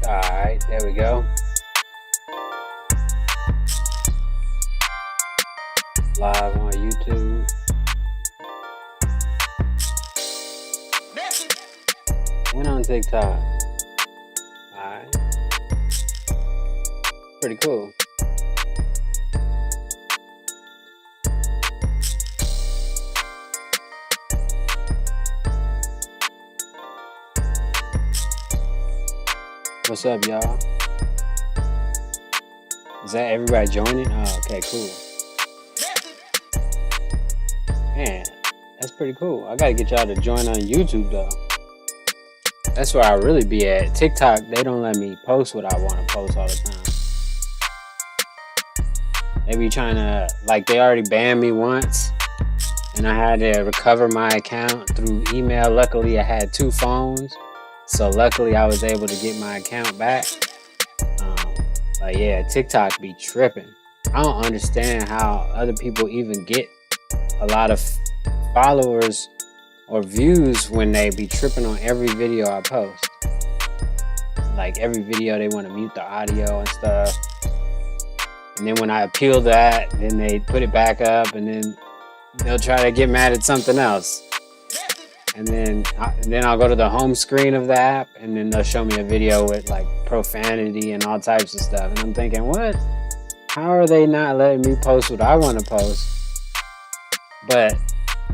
Alright, there we go. Live on YouTube. And on TikTok. Alright. Pretty cool. What's up, y'all? Is that everybody joining? Oh, okay, cool. Man, that's pretty cool. I gotta get y'all to join on YouTube, though. That's where I really be at. TikTok, they don't let me post what I want to post all the time. They be trying to, like, they already banned me once, and I had to recover my account through email. Luckily, I had 2 phones. So luckily I was able to get my account back. But yeah, TikTok be tripping. I don't understand how other people even get a lot of followers or views when they be tripping on every video I post. Like every video they want to mute the audio and stuff. And then when I appeal that, then they put it back up and then they'll try to get mad at something else. And then I'll go to the home screen of the app and then they'll show me a video with like profanity and all types of stuff. And I'm thinking, what? How are they not letting me post what I want to post? But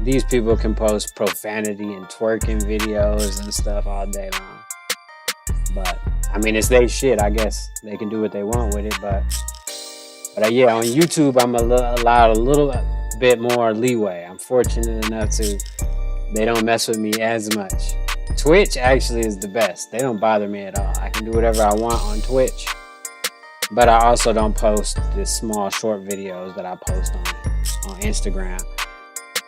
these people can post profanity and twerking videos and stuff all day long. But I mean, it's their shit. I guess they can do what they want with it. But yeah, on YouTube, I'm allowed a little bit more leeway. I'm fortunate enough to... They don't mess with me as much. Twitch actually is the best. They don't bother me at all. I can do whatever I want on Twitch. But I also don't post the small short videos that I post on Instagram.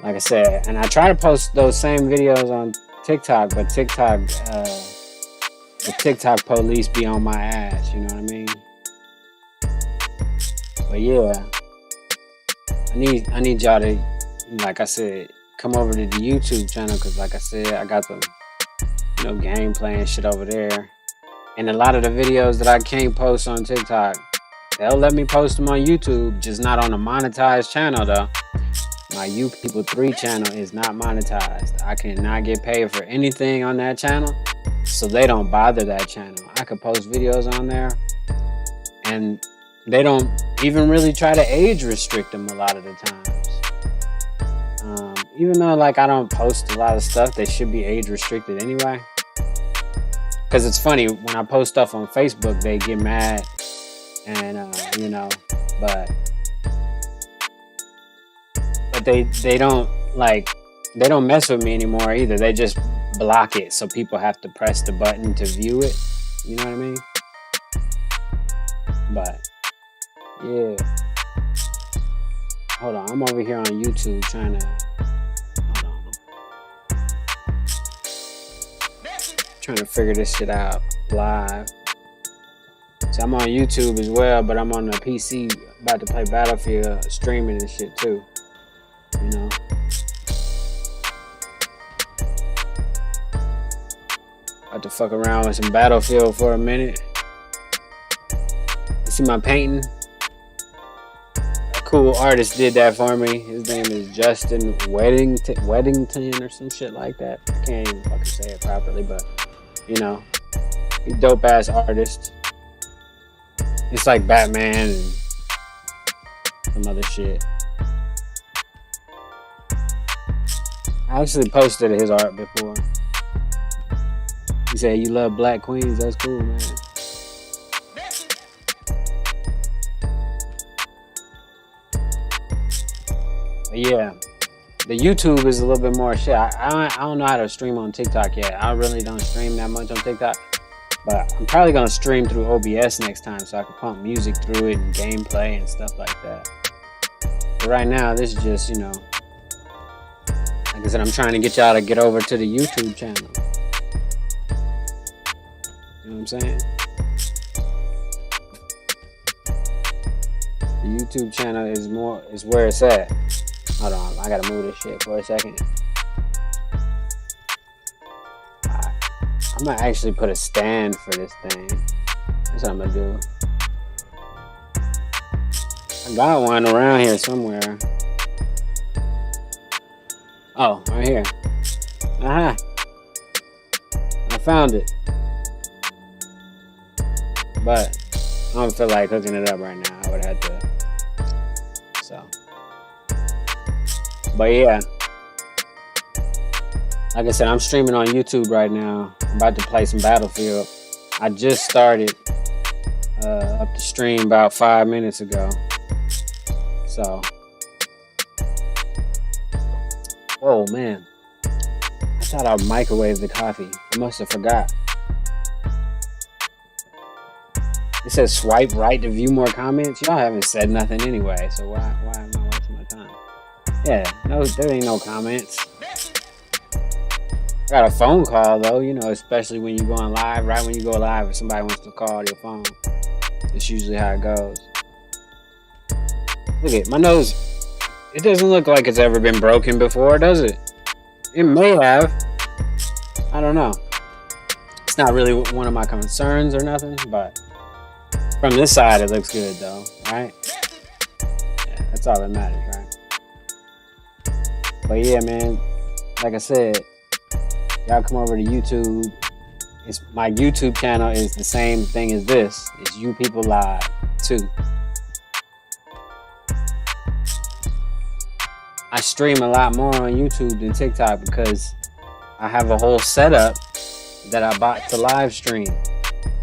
Like I said, and I try to post those same videos on TikTok, but TikTok, the TikTok police be on my ass, you know what I mean? But yeah, I need y'all to, like I said, come over to the YouTube channel, because like I said, I got the gameplay and shit over there. And a lot of the videos that I can't post on TikTok, they'll let me post them on YouTube, just not on a monetized channel though. My You People 3 channel is not monetized. I cannot get paid for anything on that channel, so they don't bother that channel. I could post videos on there and they don't even really try to age restrict them a lot of the times. Even though like I don't post a lot of stuff that should be age restricted anyway. Because it's funny, when I post stuff on Facebook, they get mad and but they don't mess with me anymore either. They just block it, so people have to press the button to view it. You know what I mean? But yeah. Hold on, I'm over here on YouTube trying to figure this shit out live. So I'm on YouTube as well, but I'm on the PC about to play Battlefield, streaming and shit too. You know. About to fuck around with some Battlefield for a minute. You see my painting? A cool artist did that for me. His name is Justin Weddington or some shit like that. I can't even fucking say it properly, but you know, he's dope ass artist. It's like Batman and some other shit. I actually posted his art before. He said, "You love black queens? That's cool, man." But yeah, the YouTube is a little bit more shit. I don't know how to stream on TikTok yet. I really don't stream that much on TikTok. But I'm probably going to stream through OBS next time so I can pump music through it and gameplay and stuff like that. But right now, this is just, like I said, I'm trying to get y'all to get over to the YouTube channel. You know what I'm saying? The YouTube channel is where it's at. Hold on, I gotta move this shit for a second. I'm gonna actually put a stand for this thing. That's what I'm gonna do. I got one around here somewhere. Oh, right here. Aha! I found it. But I don't feel like hooking it up right now. I would have to. So. But yeah. Like I said, I'm streaming on YouTube right now. I'm about to play some Battlefield. I just started up the stream about 5 minutes ago. So. Oh man. I thought I microwaved the coffee. I must have forgot. It says swipe right to view more comments. Y'all haven't said nothing anyway, so why am I wasting my time? Yeah, no, there ain't no comments. I got a phone call though, you know, especially when you go on live. Right when you go live, if somebody wants to call your phone, it's usually how it goes. Look at my nose. It doesn't look like it's ever been broken before, does it? It may have. I don't know. It's not really one of my concerns or nothing, but from this side it looks good though, right? Yeah, that's all that matters, right? But yeah, man, like I said, y'all come over to YouTube. My YouTube channel is the same thing as this. It's You People Live too. I stream a lot more on YouTube than TikTok because I have a whole setup that I bought to live stream.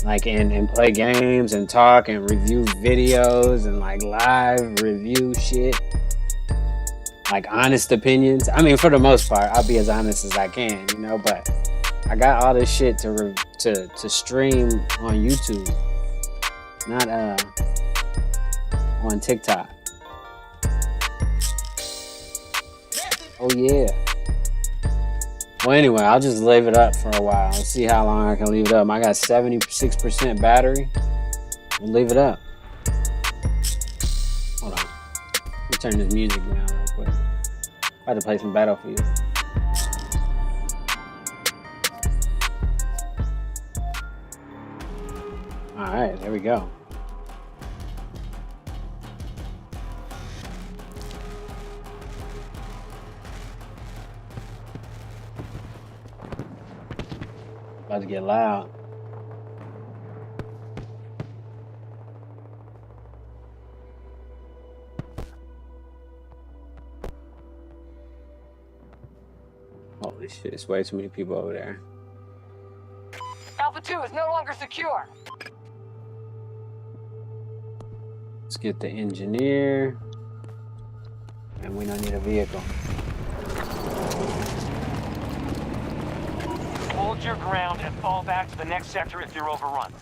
Like and play games and talk and review videos and like live review shit. Like honest opinions. I mean, for the most part, I'll be as honest as I can, you know, but I got all this shit to stream on YouTube. Not on TikTok. Oh yeah. Well, anyway, I'll just leave it up for a while. I'll see how long I can leave it up. I got 76% battery. We'll leave it up. Hold on. Let me turn this music down real quick. I had to play some Battlefield. Alright, there we go. About to get loud. Holy shit, it's way too many people over there. Alpha 2 is no longer secure. Let's get the engineer. And we don't need a vehicle. Hold your ground and fall back to the next sector if you're overrun.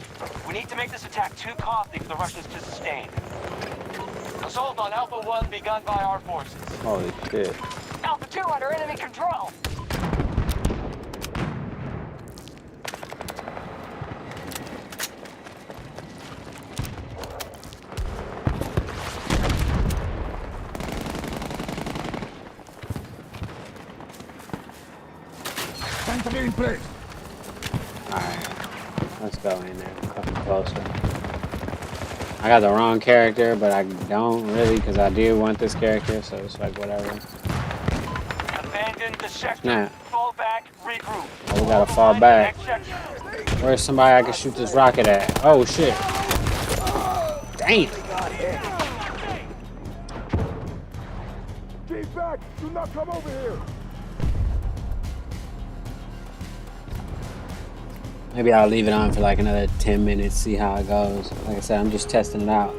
We need to make this attack too costly for the Russians to sustain. Assault on Alpha 1 begun by our forces. Holy shit. Alpha 2 under enemy control. Time to get in place. Alright. Let's go in there. Come closer. I got the wrong character, but I don't really because I did want this character, so it's like whatever. Abandon the sector. Nah. Fall back, regroup. Oh, we gotta fall back. Where's somebody I can shoot this rocket at? Oh shit. Damn. Keep back! Do not come over here! Maybe I'll leave it on for like another 10 minutes, see how it goes. Like I said, I'm just testing it out.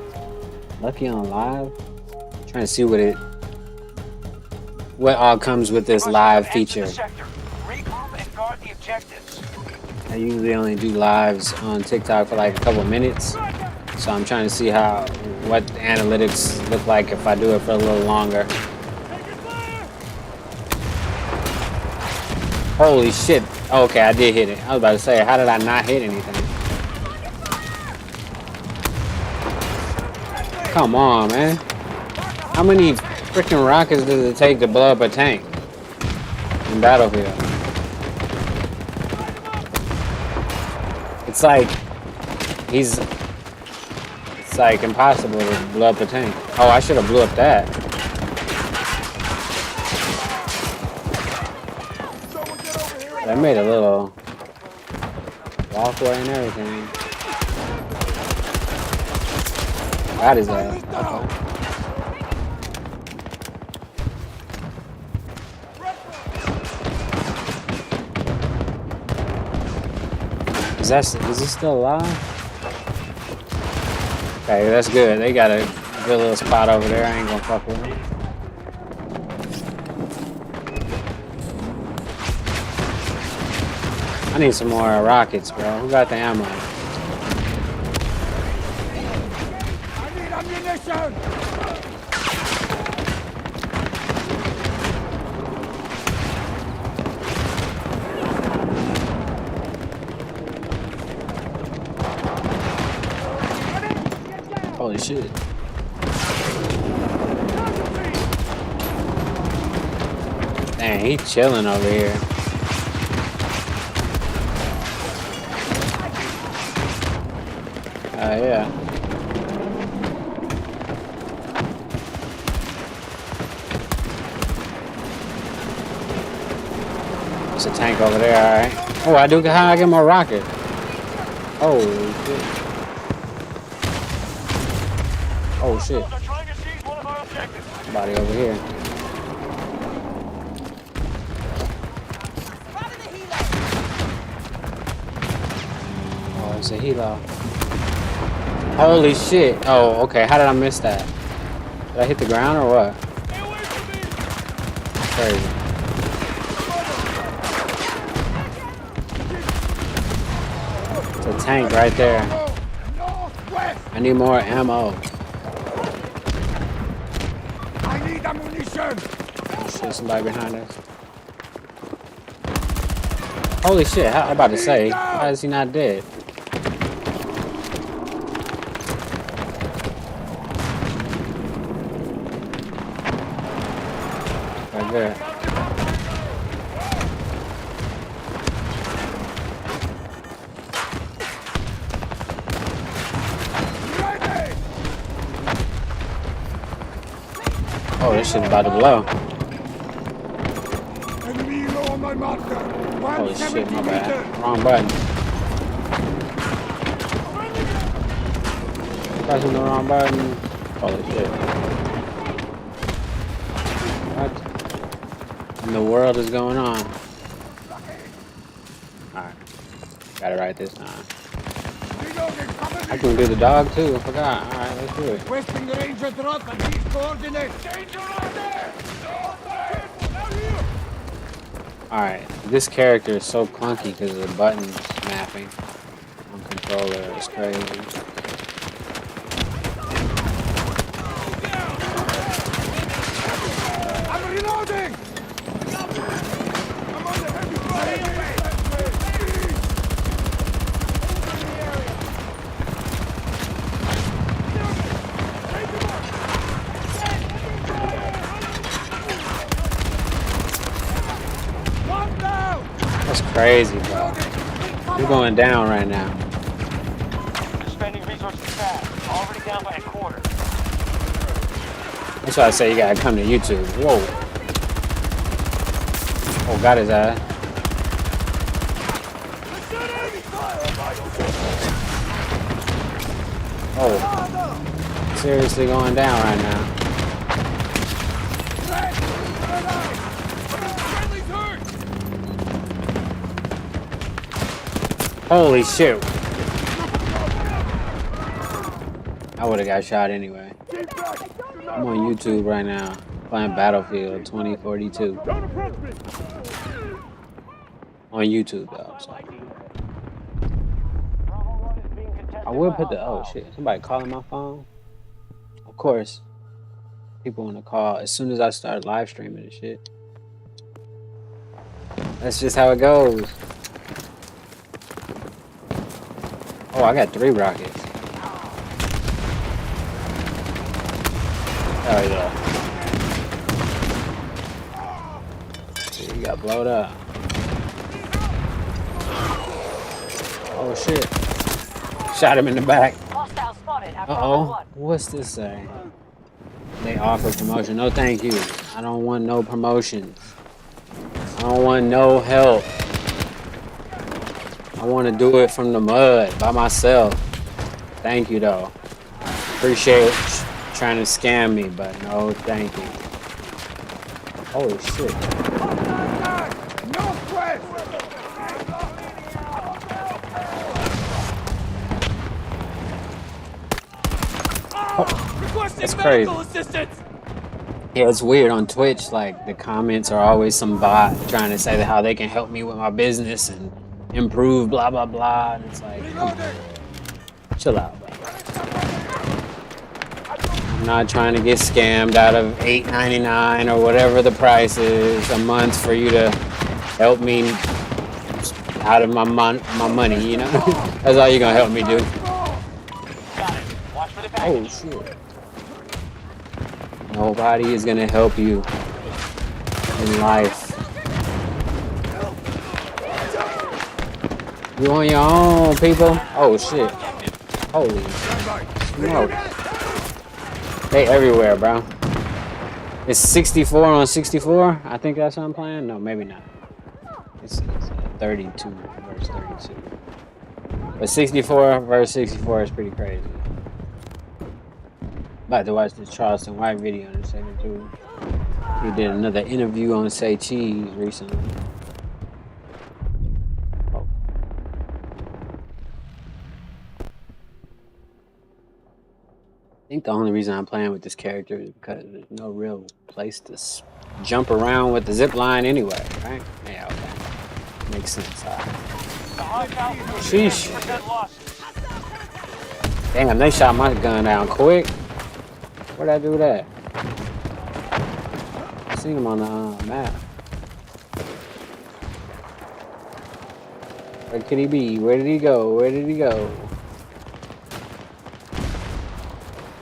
Lucky on live? Trying to see what all comes with this live feature. Regroup and guard the objectives. I usually only do lives on TikTok for like a couple minutes. So I'm trying to see what the analytics look like if I do it for a little longer. Holy shit. Okay, I did hit it. I was about to say, how did I not hit anything? Come on, man. How many freaking rockets does it take to blow up a tank in Battlefield? It's like it's like impossible to blow up a tank. Oh, I should have blew up that. They made a little walkway and everything. That is that. Okay. Is he still alive? Okay, that's good. They got a good little spot over there. I ain't gonna fuck with him. I need some more rockets, bro. Who got the ammo? I need ammunition! Holy shit. Dang, he chilling over here. Yeah. There's a tank over there, alright. Oh, I do. How I get more rocket? Holy shit. Oh shit. They're trying to seize one of our objectives. Somebody over here. Oh, it's a helo. Holy shit. Oh, okay. How did I miss that? Did I hit the ground or what? Crazy. It's a tank right there. I need more ammo. I need ammunition! Oh shit, somebody behind us. Holy shit, I'm about to say, why is he not dead? Right there. Ready! Oh, this shit's about to blow. Enemy low on my marker. Holy shit, 170 my meters. bad. Wrong button. Pressing the wrong button. Holy shit. What in the world is going on? Alright. Got it right this time. Reloading, cover I me. can do the dog too. I forgot. Alright, let's do it. Requesting the ranger drop and these coordinates. Danger out there! Out here! Alright, this character is so clunky because of the buttons snapping on controller. It's crazy. I'm reloading! I'm on the heavy fire! One down! That's crazy, bro. You're going down right now. They're spending resources fast. Already down by a quarter. That's why I say you gotta come to YouTube. Whoa. Oh, got his ass. Oh. Seriously going down right now. Holy shit. I would have got shot anyway. I'm on YouTube right now, playing Battlefield 2042. On YouTube though. So. I will put the, oh shit, somebody calling my phone? Of course, people want to call as soon as I start live streaming and shit. That's just how it goes. Oh, I got 3 rockets. Oh yeah. See, you got blowed up. Oh shit. Shot him in the back. Hostile spotted at Bravo Uh-oh. 1. What's this say? They offer promotion. No, thank you. I don't want no promotion. I don't want no help. I want to do it from the mud by myself. Thank you, though. Appreciate trying to scam me, but no, thank you. Holy shit. Northwest! That's crazy. Yeah, it's weird on Twitch. Like the comments are always some bot trying to say that how they can help me with my business and improve, blah blah blah. And it's like, come on, chill out, bro. I'm not trying to get scammed out of $8.99 or whatever the price is a month for you to help me out of my money. You know, that's all you're gonna help me do. Got it. Watch for the Oh package. shit. Nobody is gonna help you in life. You on your own, people. Oh shit. Holy smoke. They everywhere, bro. It's 64 on 64. I think that's what I'm playing. No, maybe not. It's 32 versus 32. But 64 versus 64 is pretty crazy. About to watch this Charleston White video in a second too. He did another interview on Say Cheese recently. Oh. I think the only reason I'm playing with this character is because there's no real place to jump around with the zip line anyway, right? Yeah, okay. Makes sense. The high altitude Sheesh. 50% lost. Damn, they shot my gun down quick. Where'd I do that? I seen him on the map. Where could he be? Where did he go? Where did he go?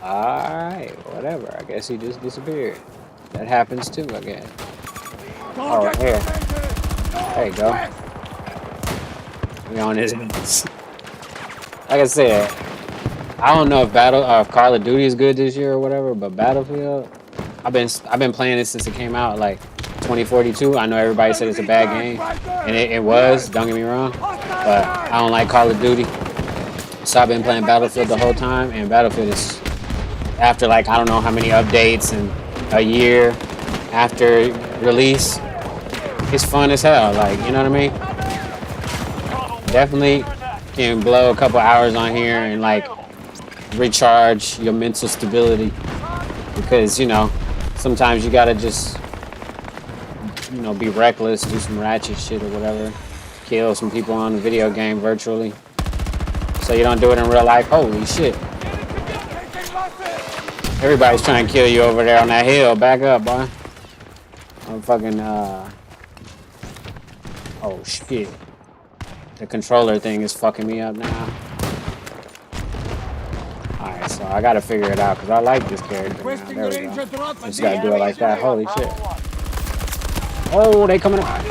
Alright, whatever. I guess he just disappeared. That happens too, I guess. Oh, here. There you go. We on his ass. Like I said, I don't know if Call of Duty is good this year or whatever, but Battlefield, I've been playing it since it came out, like 2042. I know everybody said it's a bad game, and it was. Don't get me wrong, but I don't like Call of Duty, so I've been playing Battlefield the whole time. And Battlefield is, after like I don't know how many updates and a year after release, it's fun as hell. Like, you know what I mean? Definitely can blow a couple hours on here and like recharge your mental stability, because you know sometimes you gotta just be reckless, do some ratchet shit or whatever, kill some people on the video game virtually, so you don't do it in real life. Holy shit, everybody's trying to kill you over there on that hill. Back up, boy. I'm fucking oh shit, the controller thing is fucking me up now. Alright, so I gotta figure it out because I like this character now. There we go. Just gotta do it like that. Holy shit. Oh, they coming up.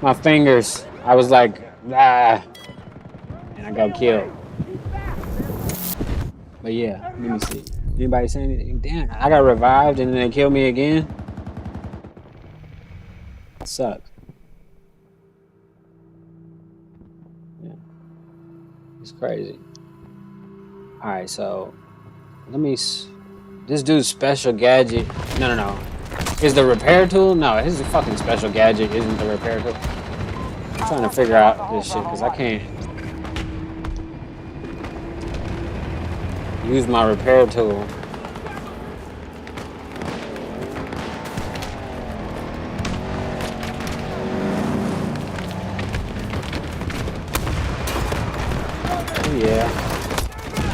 My fingers. I was like, ah. And I got killed. But yeah, let me see. Anybody say anything? Damn, I got revived and then they killed me again. It sucks. Yeah. It's crazy. Alright, so let me. This dude's special gadget. No. Is the repair tool? No, his fucking special gadget isn't the repair tool. I'm trying to figure out this shit because I can't use my repair tool. Oh, yeah.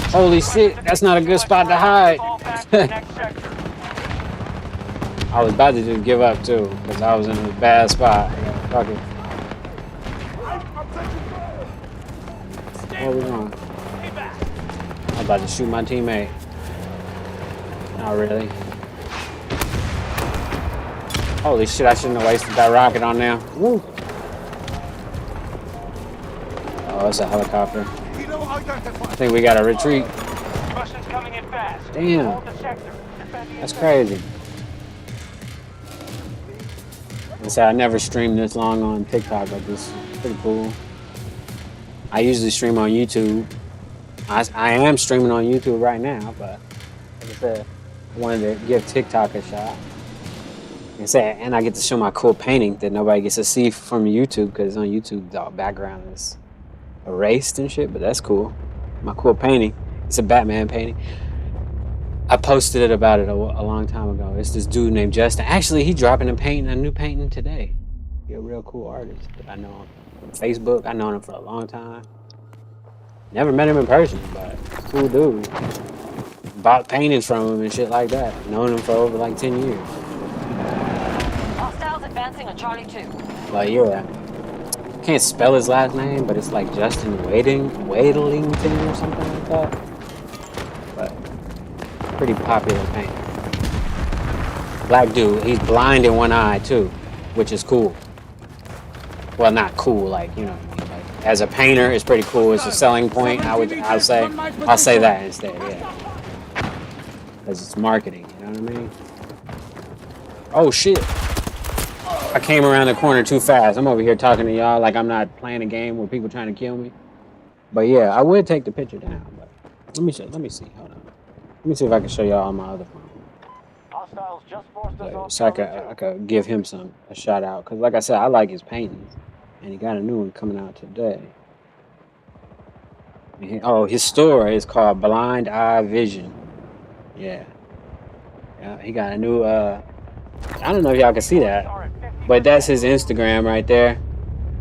Holy shit, that's not a good spot to hide. I was about to just give up too, because I was in a bad spot. Yeah, fuck it. Where we going? I'm about to shoot my teammate. Not really. Holy shit, I shouldn't have wasted that rocket on them. Woo! Oh, it's a helicopter. Kilo identified. I think we gotta retreat. Russians coming in fast. Damn. Hold the sector. Defend the That's sector. crazy. I said I never streamed this long on TikTok, but this is pretty cool. I usually stream on YouTube. I am streaming on YouTube right now, but like I said, I wanted to give TikTok a shot. Like I said, and I get to show my cool painting that nobody gets to see from YouTube because on YouTube the background is erased and shit, but that's cool. My cool painting. It's a Batman painting. I posted about it a long time ago. It's this dude named Justin. Actually, he dropping a new painting today. He's a real cool artist that I know from Facebook. I known him for a long time. Never met him in person, but cool dude. Bought paintings from him and shit like that. Known him for over like 10 years. Hostiles advancing on Charlie 2. But yeah, can't spell his last name, but it's like Justin Wadlington or something like that. But pretty popular painting. Black dude. He's blind in one eye too, which is cool. Well, not cool, like, you know what I mean. Like, as a painter, it's pretty cool. It's a selling point. I'll say that instead, yeah. Because it's marketing, you know what I mean? Oh shit! I came around the corner too fast. I'm over here talking to y'all like I'm not playing a game with people trying to kill me. But yeah, I would take the picture down. But let me see. Hold on. Let me see if I can show y'all on my other phone. Hostiles just forced us off So I Charlie 2. could give him a shout out. Because like I said, I like his paintings. And he got a new one coming out today. His store is called Blind Eye Vision. Yeah. Yeah, he got a new, I don't know if y'all can see that. But that's his Instagram right there.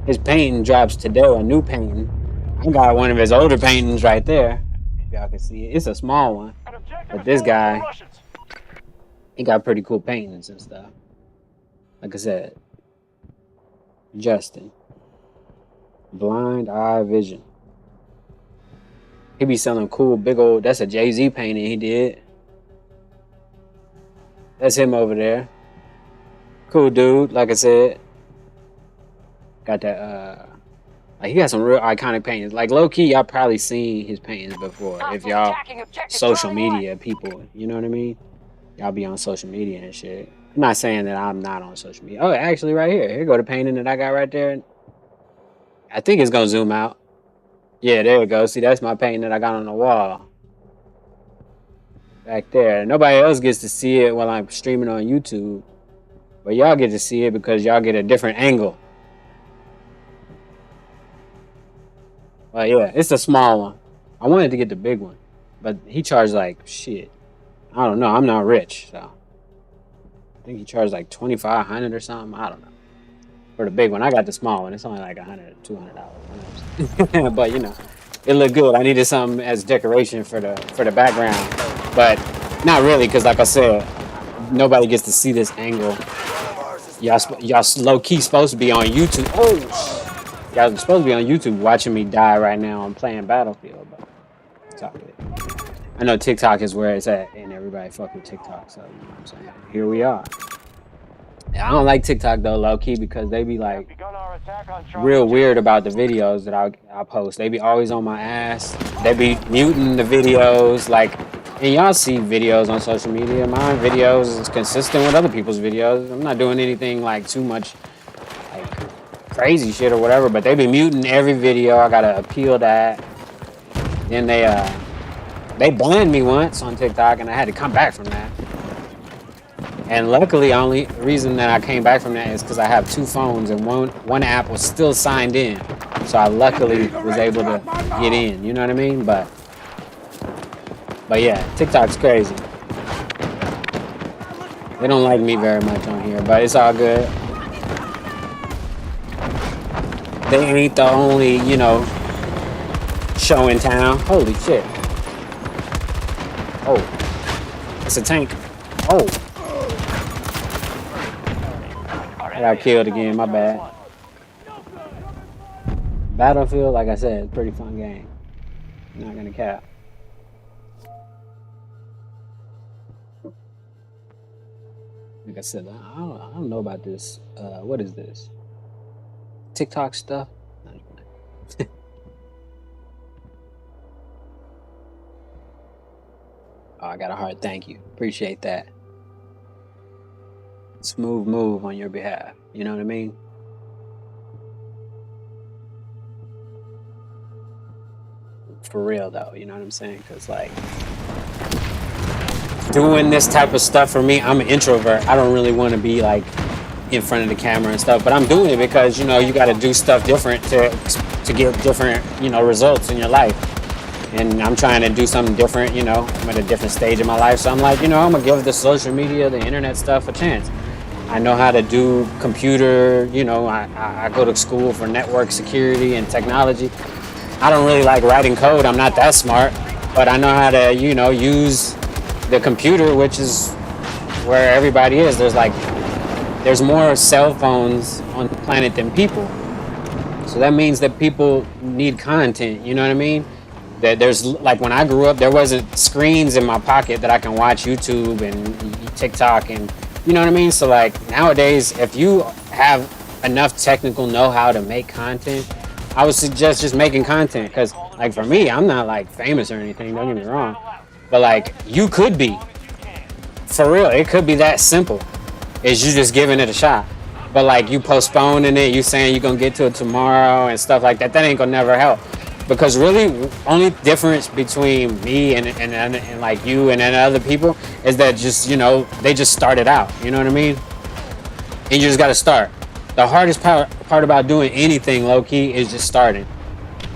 His painting drops today, a new painting. I got one of his older paintings right there. If y'all can see it. It's a small one. But this guy, he got pretty cool paintings and stuff. Like I said, Justin. Blind Eye Vision. He be selling cool big old, that's a Jay-Z painting he did. That's him over there. Cool dude, like I said. Got that, like he got some real iconic paintings. Like low-key, y'all probably seen his paintings before. If y'all social media people, you know what I mean? Y'all be on social media and shit. I'm not saying that I'm not on social media. Oh, actually right here. Here go the painting that I got right there. I think it's gonna zoom out. Yeah, there we go. See, that's my painting that I got on the wall. Back there. Nobody else gets to see it while I'm streaming on YouTube. But y'all get to see it because y'all get a different angle. But yeah, it's a small one. I wanted to get the big one. But he charged like shit. I don't know. I'm not rich, so I think he charged like $2,500 or something. I don't know. For the big one, I got the small one. It's only like $100, $200. But you know, it looked good. I needed something as decoration for the background, but not really, because like I said, nobody gets to see this angle. Y'all low key supposed to be on YouTube. Oh, y'all supposed to be on YouTube watching me die right now. I'm playing Battlefield, but it's all good. I know TikTok is where it's at, and everybody fuck with TikTok, so you know what I'm saying. Here we are. I don't like TikTok though, low key, because they be like real weird about the videos that I post. They be always on my ass. They be muting the videos, like, and y'all see videos on social media. My videos is consistent with other people's videos. I'm not doing anything like too much like crazy shit or whatever, but they be muting every video. I gotta appeal that. Then they banned me once on TikTok, and I had to come back from that. And luckily, only reason that I came back from that is because I have two phones, and one app was still signed in, so I luckily was able to get in. You know what I mean? But yeah, TikTok's crazy. They don't like me very much on here, but it's all good. They ain't the only, you know, show in town. Holy shit! Oh, it's a tank. Oh. I got killed again, my bad. Battlefield, like I said, it's a pretty fun game. I'm not gonna cap. Like I said, I don't know about this. What is this? TikTok stuff? Oh, I got a heart. Thank you. Appreciate that. Smooth move on your behalf. You know what I mean? For real though. You know what I'm saying? Because like doing this type of stuff for me, I'm an introvert. I don't really want to be like in front of the camera and stuff, but I'm doing it because you know you got to do stuff different to get different results in your life. And I'm trying to do something different. You know, I'm at a different stage in my life, so I'm like, you know, I'm gonna give the social media, the internet stuff a chance. I know how to do computer. You know, I go to school for network security and technology. I don't really like writing code. I'm not that smart, but I know how to, you know, use the computer, which is where everybody is. There's more cell phones on the planet than people. So that means that people need content, you know what I mean? That there's like when I grew up, there wasn't screens in my pocket that I can watch YouTube and TikTok and you know what I mean? So like nowadays, if you have enough technical know-how to make content, I would suggest just making content because like for me, I'm not like famous or anything, don't get me wrong. But like you could be, for real, it could be that simple. Is you just giving it a shot. But like you postponing it, you saying you're gonna get to it tomorrow and stuff like that, that ain't gonna never help. Because really, only difference between me and like you and other people is that just, you know, they just started out, you know what I mean? And you just gotta start. The hardest part about doing anything low key is just starting.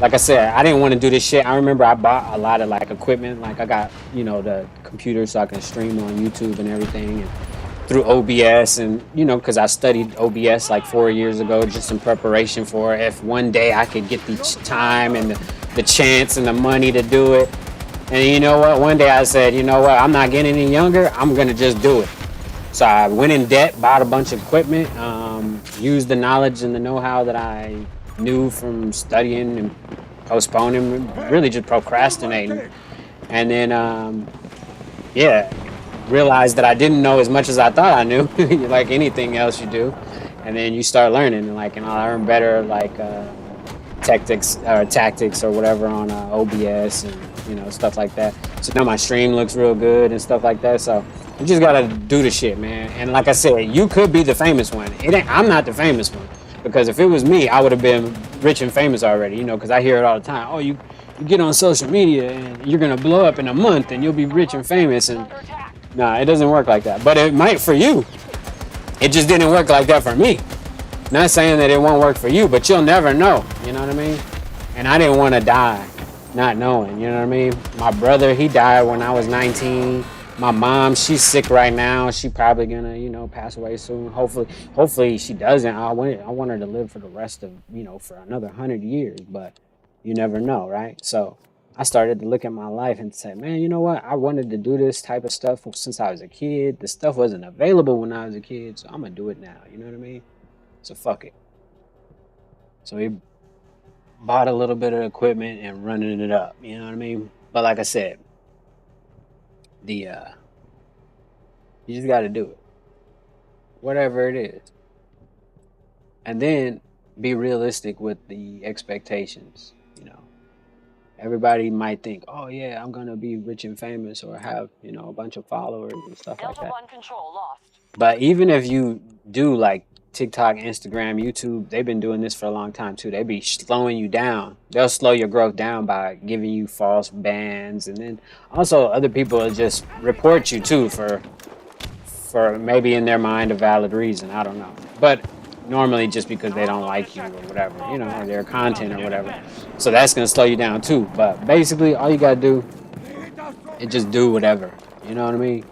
Like I said, I didn't want to do this shit. I remember I bought a lot of like equipment, like I got, you know, the computer so I can stream on YouTube and everything. And through OBS and you know because I studied OBS like 4 years ago just in preparation for if one day I could get the time and the chance and the money to do it. And you know what, one day I said, you know what, I'm not getting any younger, I'm gonna just do it. So I went in debt, bought a bunch of equipment, used the knowledge and the know-how that I knew from studying and postponing, really just procrastinating. And then yeah, realized that I didn't know as much as I thought I knew, like anything else you do. And then you start learning and like, and I learn better like tactics or whatever on OBS and you know stuff like that. So now my stream looks real good and stuff like that. So you just gotta do the shit, man. And like I said, you could be the famous one. I'm not the famous one because if it was me, I would have been rich and famous already. You know, because I hear it all the time. Oh, you get on social media and you're gonna blow up in a month and you'll be rich and famous and. Nah, it doesn't work like that. But it might for you. It just didn't work like that for me. Not saying that it won't work for you, but you'll never know. You know what I mean? And I didn't want to die not knowing. You know what I mean? My brother, he died when I was 19. My mom, she's sick right now. She probably gonna, you know, pass away soon. Hopefully she doesn't. I want her to live for the rest of, you know, for another 100 years. But you never know, right? So I started to look at my life and say, man, you know what? I wanted to do this type of stuff since I was a kid. The stuff wasn't available when I was a kid, so I'm going to do it now. You know what I mean? So fuck it. So we bought a little bit of equipment and running it up. You know what I mean? But like I said, you just got to do it. Whatever it is. And then be realistic with the expectations, you know. Everybody might think, oh yeah, I'm gonna be rich and famous or have, you know, a bunch of followers and stuff like Delta that. 1 control lost. But even if you do like TikTok, Instagram, YouTube, they've been doing this for a long time too. They be slowing you down. They'll slow your growth down by giving you false bans, and then also other people will just report you too for maybe in their mind a valid reason. I don't know, but normally just because they don't like you or whatever, you know, or their content or whatever. So that's gonna slow you down too. But basically, all you gotta do is just do whatever. You know what I mean?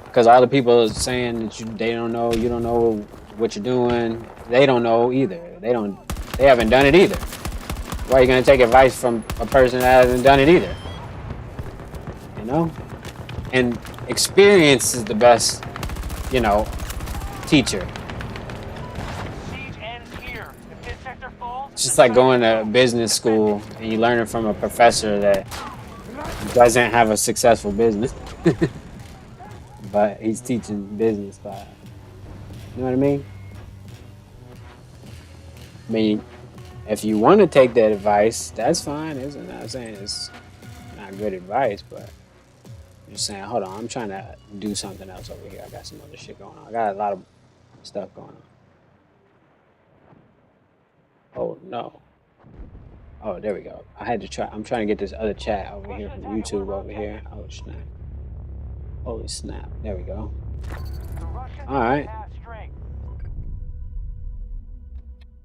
Because all the people are saying that they don't know, you don't know what you're doing. They don't know either. They haven't done it either. Why are you gonna take advice from a person that hasn't done it either? You know? And experience is the best, you know, teacher. It's just like going to business school and you learn it from a professor that doesn't have a successful business. But he's teaching business class. You know what I mean? I mean, if you want to take that advice, that's fine, isn't it? I'm saying it's not good advice, but Just saying, hold on, I'm trying to do something else over here. I got some other shit going on. I got a lot of stuff going on. Oh no. Oh, there we go. I had to try. I'm trying to get this other chat over here from YouTube over here. Oh snap. Holy snap. There we go. The Russians All right. have strength.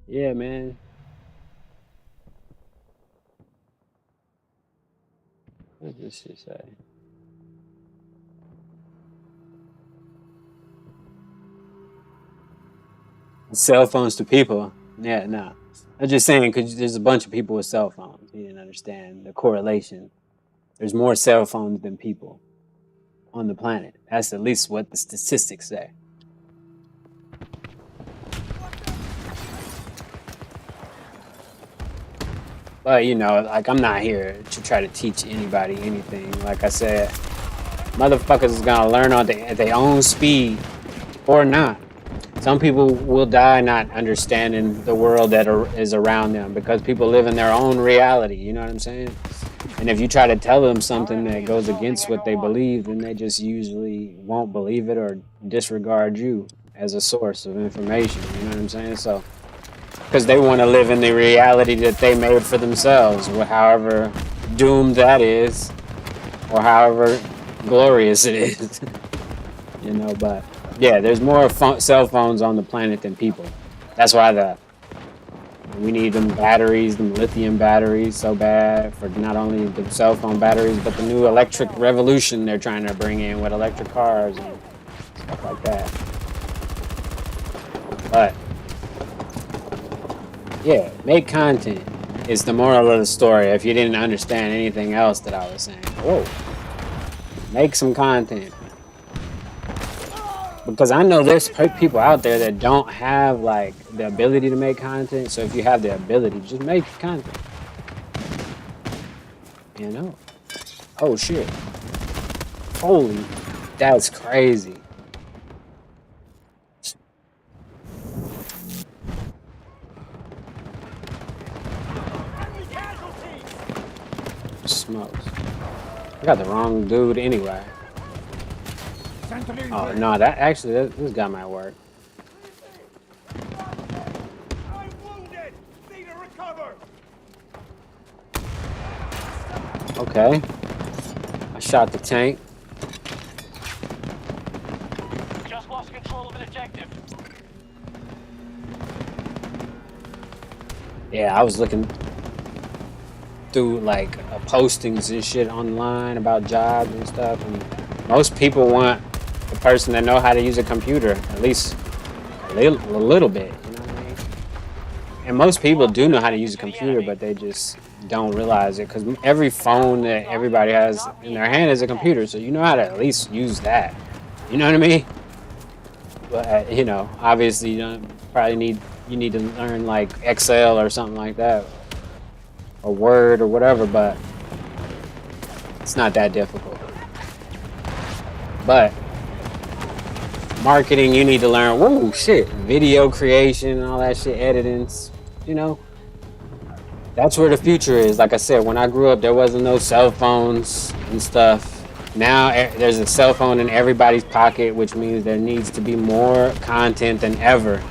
Yeah, man. What does this shit say? Cell phones to people. Yeah, no. I'm just saying because there's a bunch of people with cell phones. You didn't understand the correlation. There's more cell phones than people on the planet. That's at least what the statistics say. But you know, like I'm not here to try to teach anybody anything. Like I said, motherfuckers is gonna learn on at their own speed or not. Some people will die not understanding the world that is around them because people live in their own reality. You know what I'm saying? And if you try to tell them something that goes against what they believe, then they just usually won't believe it or disregard you as a source of information. You know what I'm saying? So, because they want to live in the reality that they made for themselves, however doomed that is, or however glorious it is. You know, but yeah, there's more cell phones on the planet than people. That's why we need them batteries, them lithium batteries, so bad for not only the cell phone batteries, but the new electric revolution they're trying to bring in with electric cars and stuff like that. But yeah, make content is the moral of the story. If you didn't understand anything else that I was saying, whoa, make some content. Because I know there's people out there that don't have like the ability to make content. So if you have the ability, just make content. You know? Oh shit. Holy, that's crazy. Smokes. I got the wrong dude anyway. Oh no, that actually this guy might work. I'm wounded. Need to recover. Okay. I shot the tank. Just lost control of an objective. Yeah, I was looking through like postings and shit online about jobs and stuff, and most people want a person that know how to use a computer, at least a little bit, you know what I mean? And most people do know how to use a computer, but they just don't realize it because every phone that everybody has in their hand is a computer, so you know how to at least use that. You know what I mean? But you know, obviously you don't probably you need to learn like Excel or something like that, or Word or whatever, but it's not that difficult. But marketing, you need to learn, whoa, shit, video creation and all that shit, editing, you know. That's where the future is. Like I said, when I grew up, there wasn't no cell phones and stuff. Now there's a cell phone in everybody's pocket, which means there needs to be more content than ever.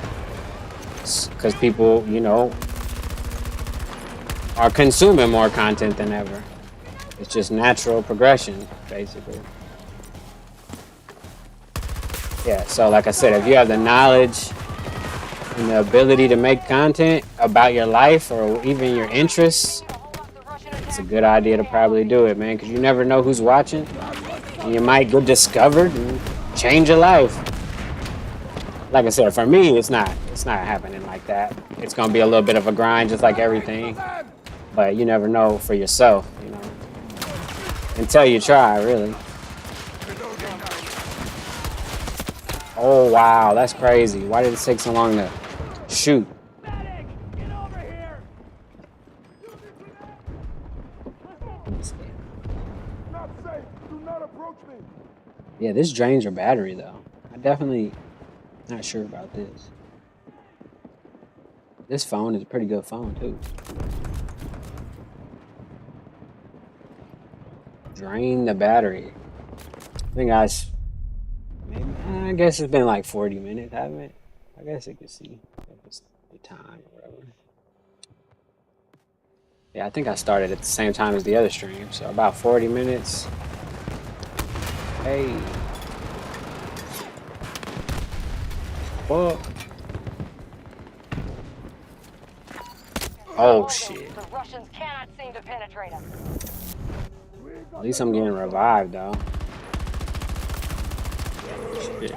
Because people, you know, are consuming more content than ever. It's just natural progression, basically. Yeah, so like I said, if you have the knowledge and the ability to make content about your life or even your interests, it's a good idea to probably do it, man, because you never know who's watching. And you might get discovered and change your life. Like I said, for me, it's not happening like that. It's gonna be a little bit of a grind, just like everything. But you never know for yourself, you know, until you try, really. Oh wow, that's crazy. Why did it take so long to shoot? Medic, get over here. Not safe. Do not approach me. Yeah, this drains your battery though. I definitely not sure about this. This phone is a pretty good phone too. Drain the battery. think maybe, I guess it's been like 40 minutes, haven't it? I guess you can see if it's the time or whatever. Yeah, I think I started at the same time as the other stream, so about 40 minutes. Hey. Fuck. Oh shit. The Russians cannot seem to penetrate them. At least I'm getting revived though. Shit.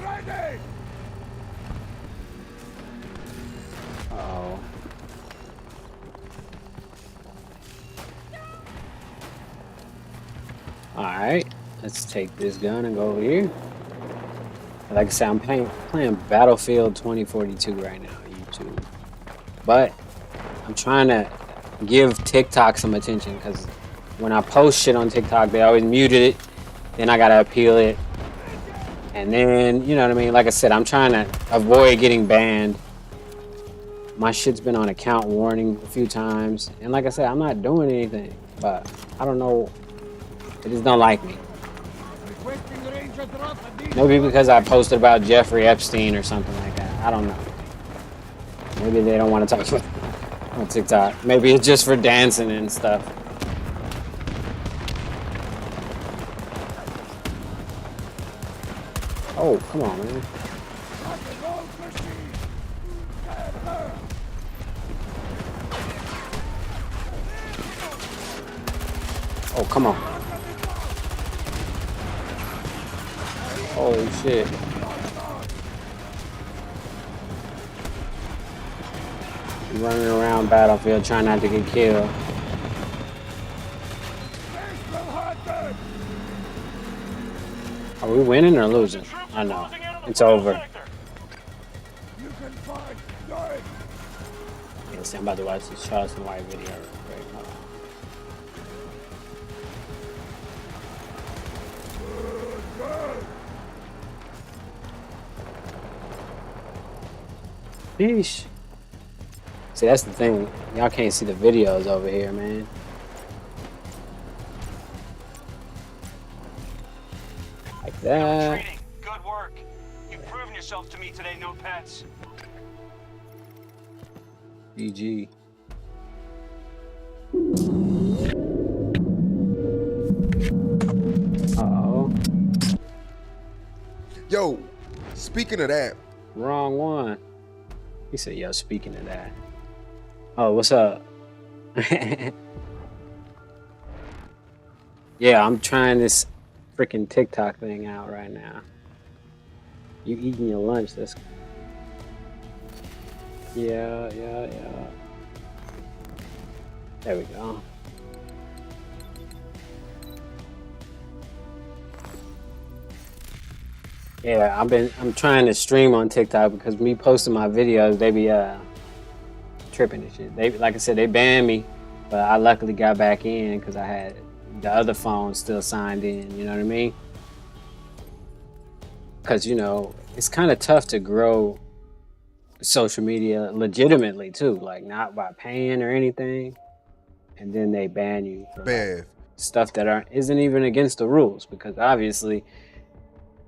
Ready! Uh-oh. Alright, let's take this gun and go over here. Like I said, I'm playing Battlefield 2042 right now on YouTube. But I'm trying to give TikTok some attention because when I post shit on TikTok, they always muted it. Then I gotta appeal it. And then, you know what I mean? Like I said, I'm trying to avoid getting banned. My shit's been on account warning a few times. And like I said, I'm not doing anything. But I don't know. They just don't like me. Requesting Ranger drop at these Maybe because I posted about Jeffrey Epstein or something like that. I don't know. Maybe they don't want to talk about it on TikTok. Maybe it's just for dancing and stuff. Oh, come on, man. Oh, come on. Holy shit. I'm running around Battlefield trying not to get killed. Are we winning or losing? I know. It's over. You can fight. Good. Yeah, see, I'm about to watch this Charleston White video real quick. Hold on. Yeesh. See, that's the thing. Y'all can't see the videos over here, man. Like that. Training. Good work. You've proven yourself to me today, no pets. GG. Uh-oh. Yo, speaking of that, Wrong one. He said, yo, speaking of that. Oh, what's up? Yeah, I'm trying this freaking TikTok thing out right now. You eating your lunch, that's... Yeah. There we go. Yeah, I'm trying to stream on TikTok because me posting my videos, they be tripping and shit. They, like I said, they banned me, but I luckily got back in because I had the other phone still signed in. You know what I mean? Because you know it's kind of tough to grow social media legitimately too, like not by paying or anything, and then they ban you for like, man, stuff that isn't even against the rules because obviously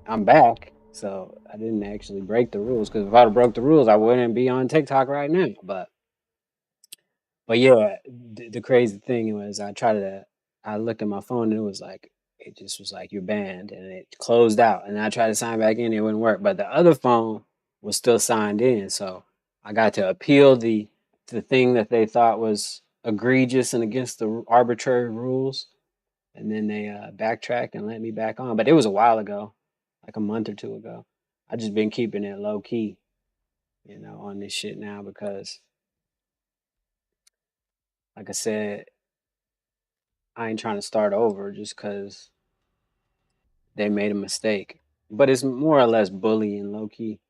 I'm back, so I didn't actually break the rules. Because if I'd have broke the rules, I wouldn't be on TikTok right now. But yeah, the crazy thing was I looked at my phone and it just was like you're banned, and it closed out. And I tried to sign back in, it wouldn't work. But the other phone was still signed in, so I got to appeal the thing that they thought was egregious and against the arbitrary rules, and then they backtracked and let me back on. But it was a while ago. Like a month or two ago. I just been keeping it low key, you know, on this shit now because, like I said, I ain't trying to start over just because they made a mistake. But it's more or less bullying low key.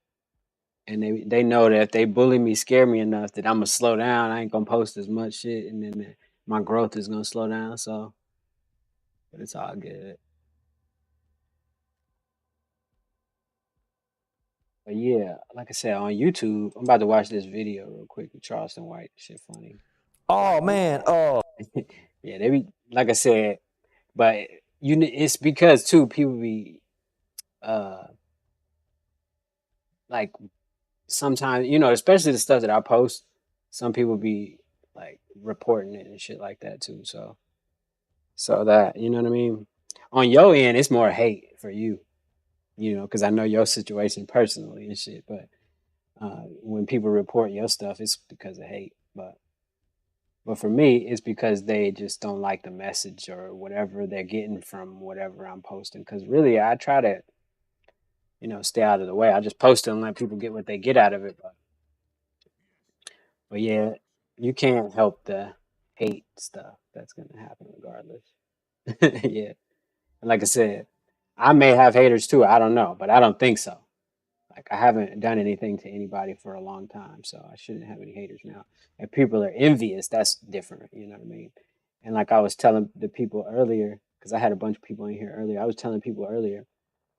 And they know that if they bully me, scare me enough that I'm gonna slow down. I ain't gonna post as much shit, and then my growth is gonna slow down. So, but it's all good. But yeah, like I said, on YouTube, I'm about to watch this video real quick with Charleston White. Shit funny. Oh man. Oh. Yeah, they be like I said, but it's because too people be uh like sometimes especially the stuff that I post, some people be like reporting it and shit like that too. So that what I mean. On your end, it's more hate for you, because I know your situation personally and shit. But when people report your stuff, it's because of hate. But for me, it's because they just don't like the message or whatever they're getting from whatever I'm posting. Because really, I try to, stay out of the way. I just post it and let people get what they get out of it. But yeah, you can't help the hate stuff. That's gonna happen regardless. Yeah, and like I said, I may have haters too. I don't know, but I don't think so. Like I haven't done anything to anybody for a long time, so I shouldn't have any haters now. If people are envious, that's different. You know what I mean? And like I was telling the people earlier, because I had a bunch of people in here earlier. I was telling people earlier,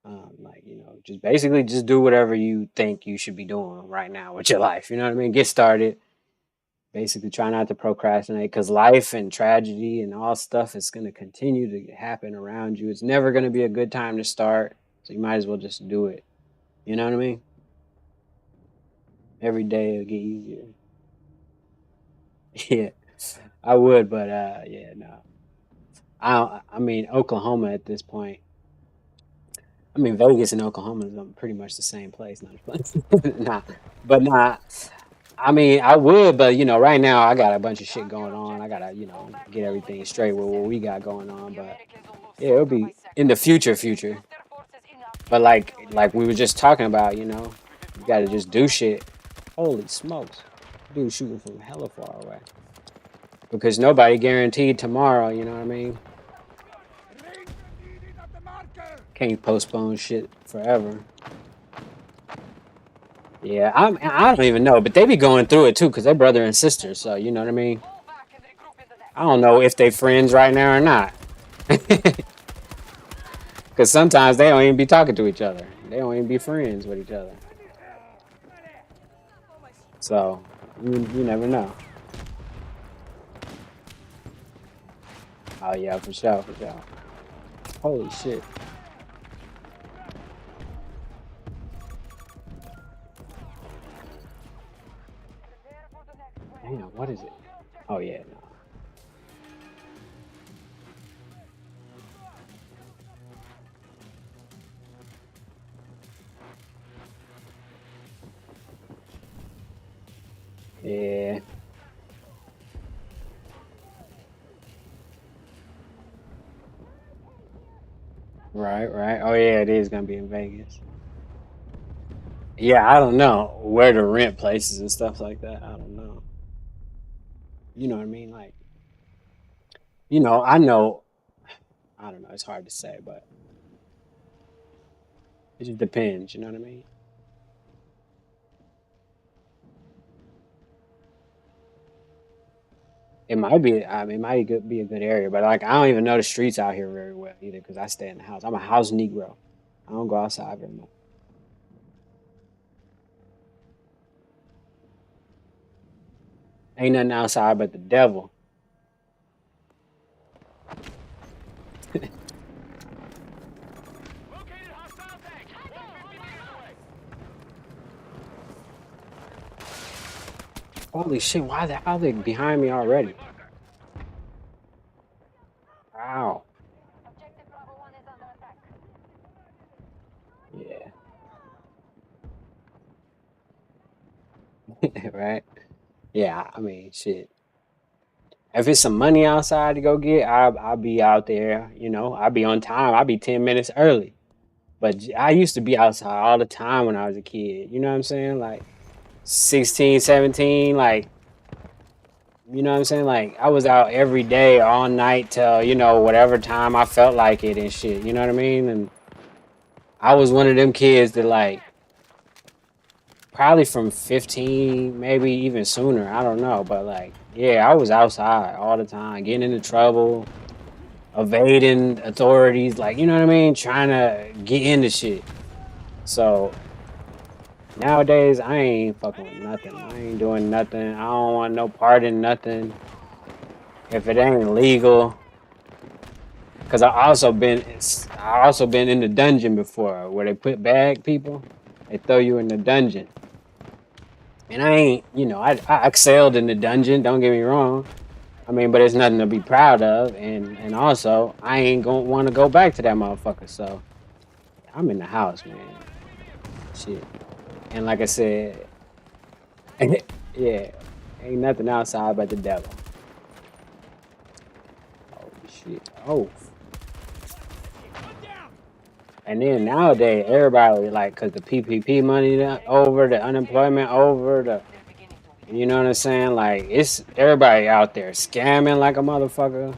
like just basically just do whatever you think you should be doing right now with your life. You know what I mean? Get started. Basically, try not to procrastinate because life and tragedy and all stuff is going to continue to happen around you. It's never going to be a good time to start, so you might as well just do it. You know what I mean? Every day it'll get easier. Yeah, I would, but yeah, no. I mean, Oklahoma at this point. I mean, Vegas and Oklahoma is pretty much the same place. Not nah, but nah. I mean, I would, but right now I got a bunch of shit going on. I gotta, get everything straight with what we got going on. But yeah, it'll be in the future. But like we were just talking about, you gotta just do shit. Holy smokes, dude shooting from hella far away. Because nobody guaranteed tomorrow. You know what I mean? Ranger needed at the marker. Can't postpone shit forever. Yeah, I don't even know, but they be going through it too, cause they're brother and sister. So you know what I mean. Fall back and regroup in the next. I don't know if they friends right now or not. Cause sometimes they don't even be talking to each other. They don't even be friends with each other. So you never know. Oh yeah, for sure. Holy shit. Prepare for the next wave. Damn, what is it? Oh yeah, no. Yeah. Right. Oh yeah, it is gonna be in Vegas. Yeah, I don't know where to rent places and stuff like that. I don't know. You know what I mean? Like, I know. I don't know. It's hard to say, but it just depends. You know what I mean? It might be. I mean, it might be a good area, but like, I don't even know the streets out here very well either because I stay in the house. I'm a house Negro. I don't go outside very much. Ain't nothing outside but the devil. Located hostile tank. Holy shit! Why the hell they behind me already? Wow. Objective Bravo 1 is under attack. Yeah. Right. Yeah. I mean, shit. If it's some money outside to go get, I'll be out there. I'll be on time. I'll be 10 minutes early. But I used to be outside all the time when I was a kid. You know what I'm saying? Like 16, 17, like, you know what I'm saying? Like I was out every day, all night till, whatever time I felt like it and shit. You know what I mean? And I was one of them kids that like probably from 15, maybe even sooner. I don't know. But like, yeah, I was outside all the time, getting into trouble, evading authorities, like, you know what I mean? Trying to get into shit. So nowadays, I ain't fucking with nothing. I ain't doing nothing. I don't want no part in nothing. if it ain't legal, because I also been in the dungeon before where they put bag people, they throw you in the dungeon, and I ain't, I excelled in the dungeon. Don't get me wrong. I mean, but it's nothing to be proud of, and also I ain't gonna want to go back to that motherfucker. So I'm in the house, man. Shit, and like I said, yeah, ain't nothing outside but the devil. Oh shit. Oh. And then nowadays, everybody like, cause the PPP money over, the unemployment over, you know what I'm saying? Like, it's everybody out there scamming like a motherfucker.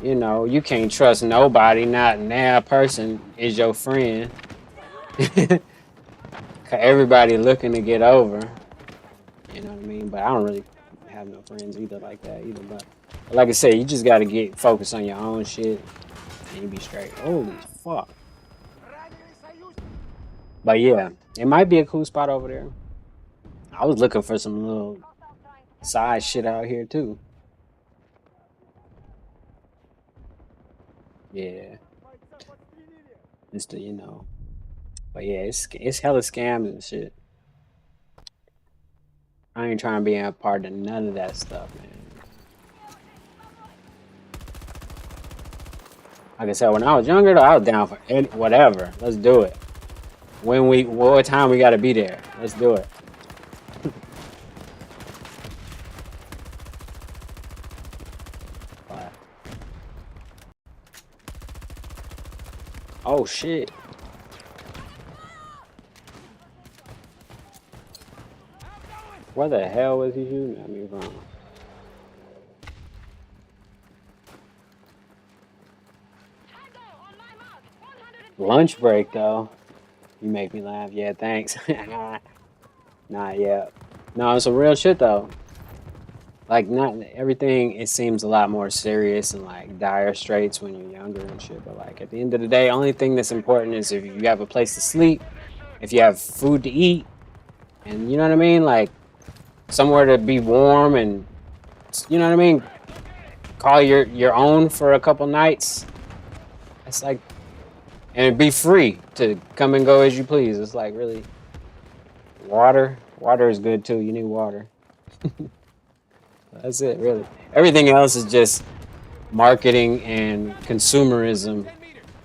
You know, you can't trust nobody. Not now. Person is your friend. 'Cause everybody looking to get over. You know what I mean? But I don't really have no friends either like that either. But like I said, you just got to get focused on your own shit. And you be straight. Holy fuck. But yeah, it might be a cool spot over there. I was looking for some little side shit out here too. Yeah. Just to, But yeah, it's hella scams and shit. I ain't trying to be a part of none of that stuff, man. Like I said, when I was younger, though, I was down for whatever. Let's do it. What time we gotta be there? Let's do it. Oh shit. Where the hell was he shooting at me from? Lunch break though. You make me laugh. Yeah, thanks. Nah, yeah. No, it's some real shit though. Like, not everything, it seems a lot more serious and like dire straits when you're younger and shit. But like at the end of the day, only thing that's important is if you have a place to sleep, if you have food to eat, and you know what I mean? Like somewhere to be warm and, you know what I mean? Call your own for a couple nights. It's like, and be free to come and go as you please. It's like really, water is good too. You need water. That's it, really. Everything else is just marketing and consumerism,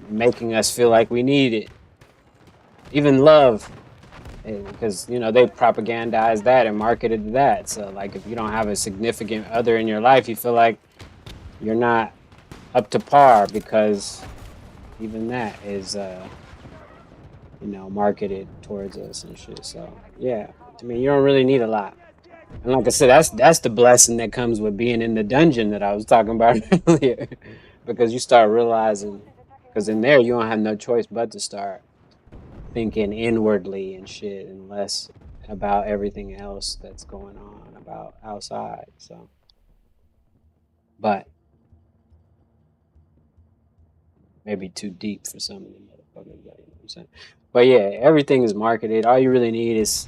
making us feel like we need it. Even love, because they propagandize that and marketed that. So like, if you don't have a significant other in your life, you feel like you're not up to par, because even that is marketed towards us and shit. So yeah, I mean, you don't really need a lot. And like I said, that's the blessing that comes with being in the dungeon that I was talking about earlier, because you start realizing, because in there you don't have no choice but to start thinking inwardly and shit, and less about everything else that's going on about outside. So, but maybe too deep for some of the motherfuckers, you know what I'm saying? But yeah, everything is marketed. All you really need is,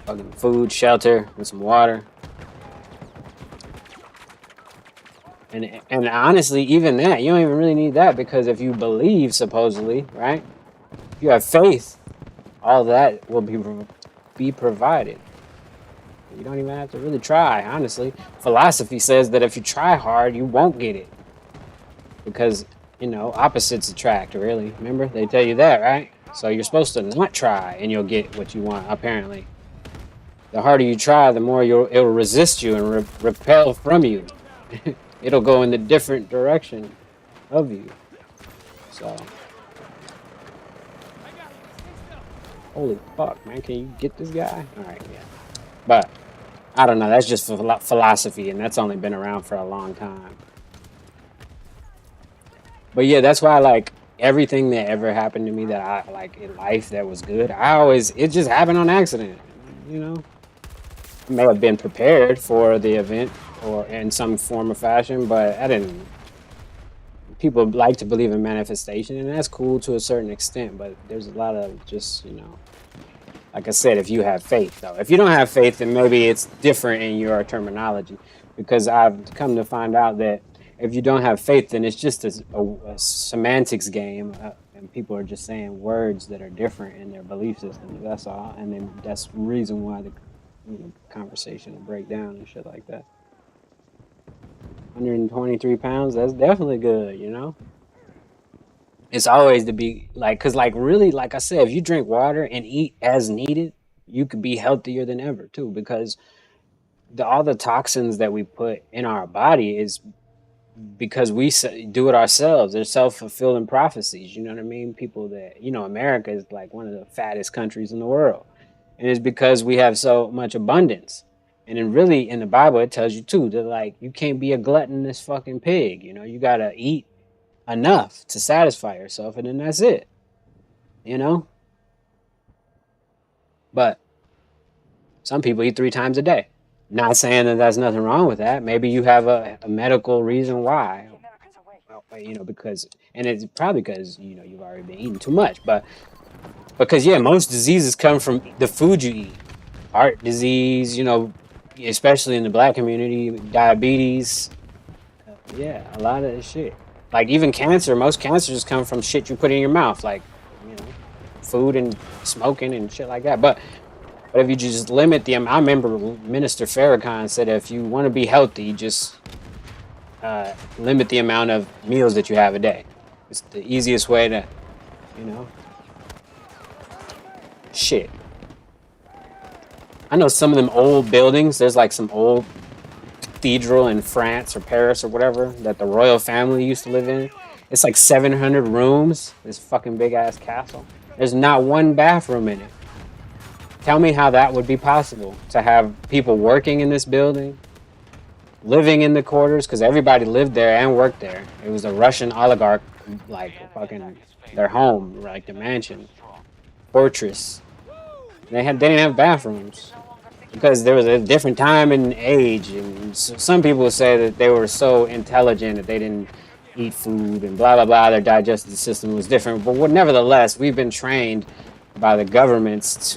fucking food, shelter, and some water. And honestly, even that, you don't even really need that, because if you believe, supposedly, right? If you have faith, all that will be provided. You don't even have to really try, honestly. Philosophy says that if you try hard, you won't get it. Because, opposites attract, really. Remember? They tell you that, right? So you're supposed to not try, and you'll get what you want, apparently. The harder you try, the more it'll resist you and repel from you. It'll go in the different direction of you. So, holy fuck, man! Can you get this guy? All right, yeah. But I don't know. That's just philosophy, and that's only been around for a long time. But yeah, that's why, like, everything that ever happened to me that I like in life that was good, it just happened on accident. I may have been prepared for the event or in some form or fashion, but I didn't. People like to believe in manifestation, and that's cool to a certain extent, but there's a lot of just, Like I said, if you have faith, though. If you don't have faith, then maybe it's different in your terminology. Because I've come to find out that if you don't have faith, then it's just a semantics game, and people are just saying words that are different in their belief systems. That's all, and then that's the reason why the conversation will break down and shit like that. 123 pounds, that's definitely good, you know? It's always to be like, because, like, really, like I said, if you drink water and eat as needed, you could be healthier than ever, too, because all the toxins that we put in our body is because we do it ourselves. They're self-fulfilling prophecies, you know what I mean? People that, America is like one of the fattest countries in the world. And it's because we have so much abundance. And then really in the Bible, it tells you too, that like, you can't be a gluttonous fucking pig. You got to eat enough to satisfy yourself. And then that's it, But some people eat 3 times a day. Not saying that there's nothing wrong with that. Maybe you have a medical reason why, because, and it's probably because, you've already been eating too much, but because, yeah, most diseases come from the food you eat. Heart disease, especially in the black community, diabetes. Yeah, a lot of this shit. Like even cancer, most cancers come from shit you put in your mouth, like, food and smoking and shit like that. But if you just limit the amount, I remember Minister Farrakhan said if you want to be healthy, just limit the amount of meals that you have a day. It's the easiest way to, shit. I know some of them old buildings, there's like some old cathedral in France or Paris or whatever that the royal family used to live in. It's like 700 rooms, this fucking big ass castle. There's not one bathroom in it. Tell me how that would be possible to have people working in this building, living in the quarters, because everybody lived there and worked there. It was a Russian oligarch, like fucking their home, like the mansion, fortress. They didn't have bathrooms because there was a different time and age, and some people say that they were so intelligent that they didn't eat food and blah blah blah. Their digestive system was different, but nevertheless, we've been trained by the governments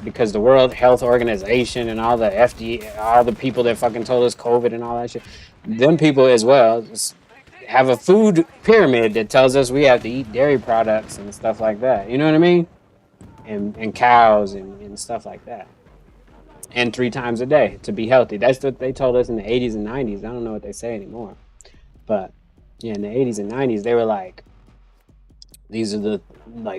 because the World Health Organization and all the FDA, all the people that fucking told us COVID and all that shit, them people as well have a food pyramid that tells us we have to eat dairy products and stuff like that. You know what I mean? And cows and stuff like that. And 3 times a day to be healthy. That's what they told us in the 80s and 90s. I don't know what they say anymore. But yeah, in the 80s and 90s, they were like, these are the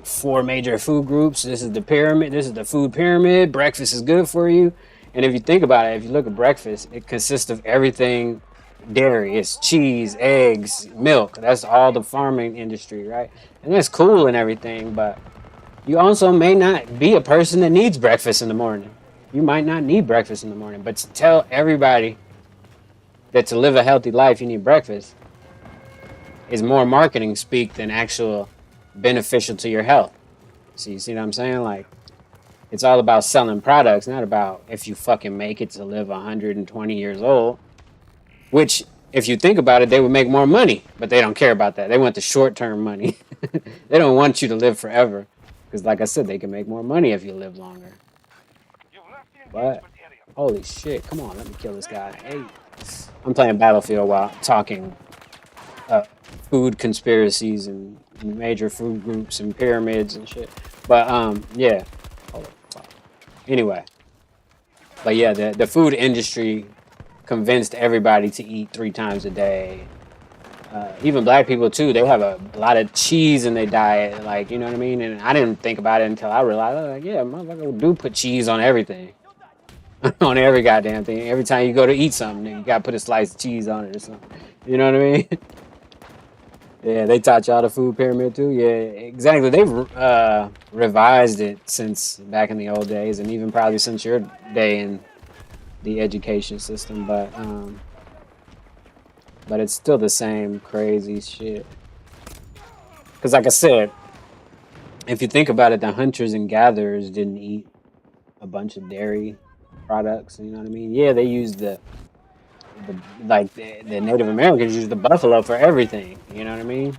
4 major food groups. This is the pyramid. This is the food pyramid. Breakfast is good for you. And if you think about it, if you look at breakfast, it consists of everything dairy. It's cheese, eggs, milk. That's all the farming industry, right? And that's cool and everything, but you also may not be a person that needs breakfast in the morning. You might not need breakfast in the morning, but to tell everybody that to live a healthy life, you need breakfast is more marketing speak than actual beneficial to your health. So you see what I'm saying? Like, it's all about selling products, not about if you fucking make it to live 120 years old, which, if you think about it, they would make more money, but they don't care about that. They want the short-term money. They don't want you to live forever. Because like I said, they can make more money if you live longer. But, holy shit, come on, let me kill this guy. Hey, I'm playing Battlefield while talking food conspiracies and major food groups and pyramids and shit. But, yeah. Hold on. Anyway. But yeah, the food industry convinced everybody to eat 3 times a day. Even black people too, they have a lot of cheese in their diet, like, you know what I mean? And I didn't think about it until I realized, like, yeah, motherfucker do put cheese on everything. On every goddamn thing. Every time you go to eat something, you gotta put a slice of cheese on it or something. You know what I mean? Yeah, they taught y'all the food pyramid too? Yeah, exactly. They've revised it since back in the old days, and even probably since your day in the education system, but it's still the same crazy shit. Because like I said, if you think about it, the hunters and gatherers didn't eat a bunch of dairy products, you know what I mean? Yeah, they used the Native Americans used the buffalo for everything, you know what I mean?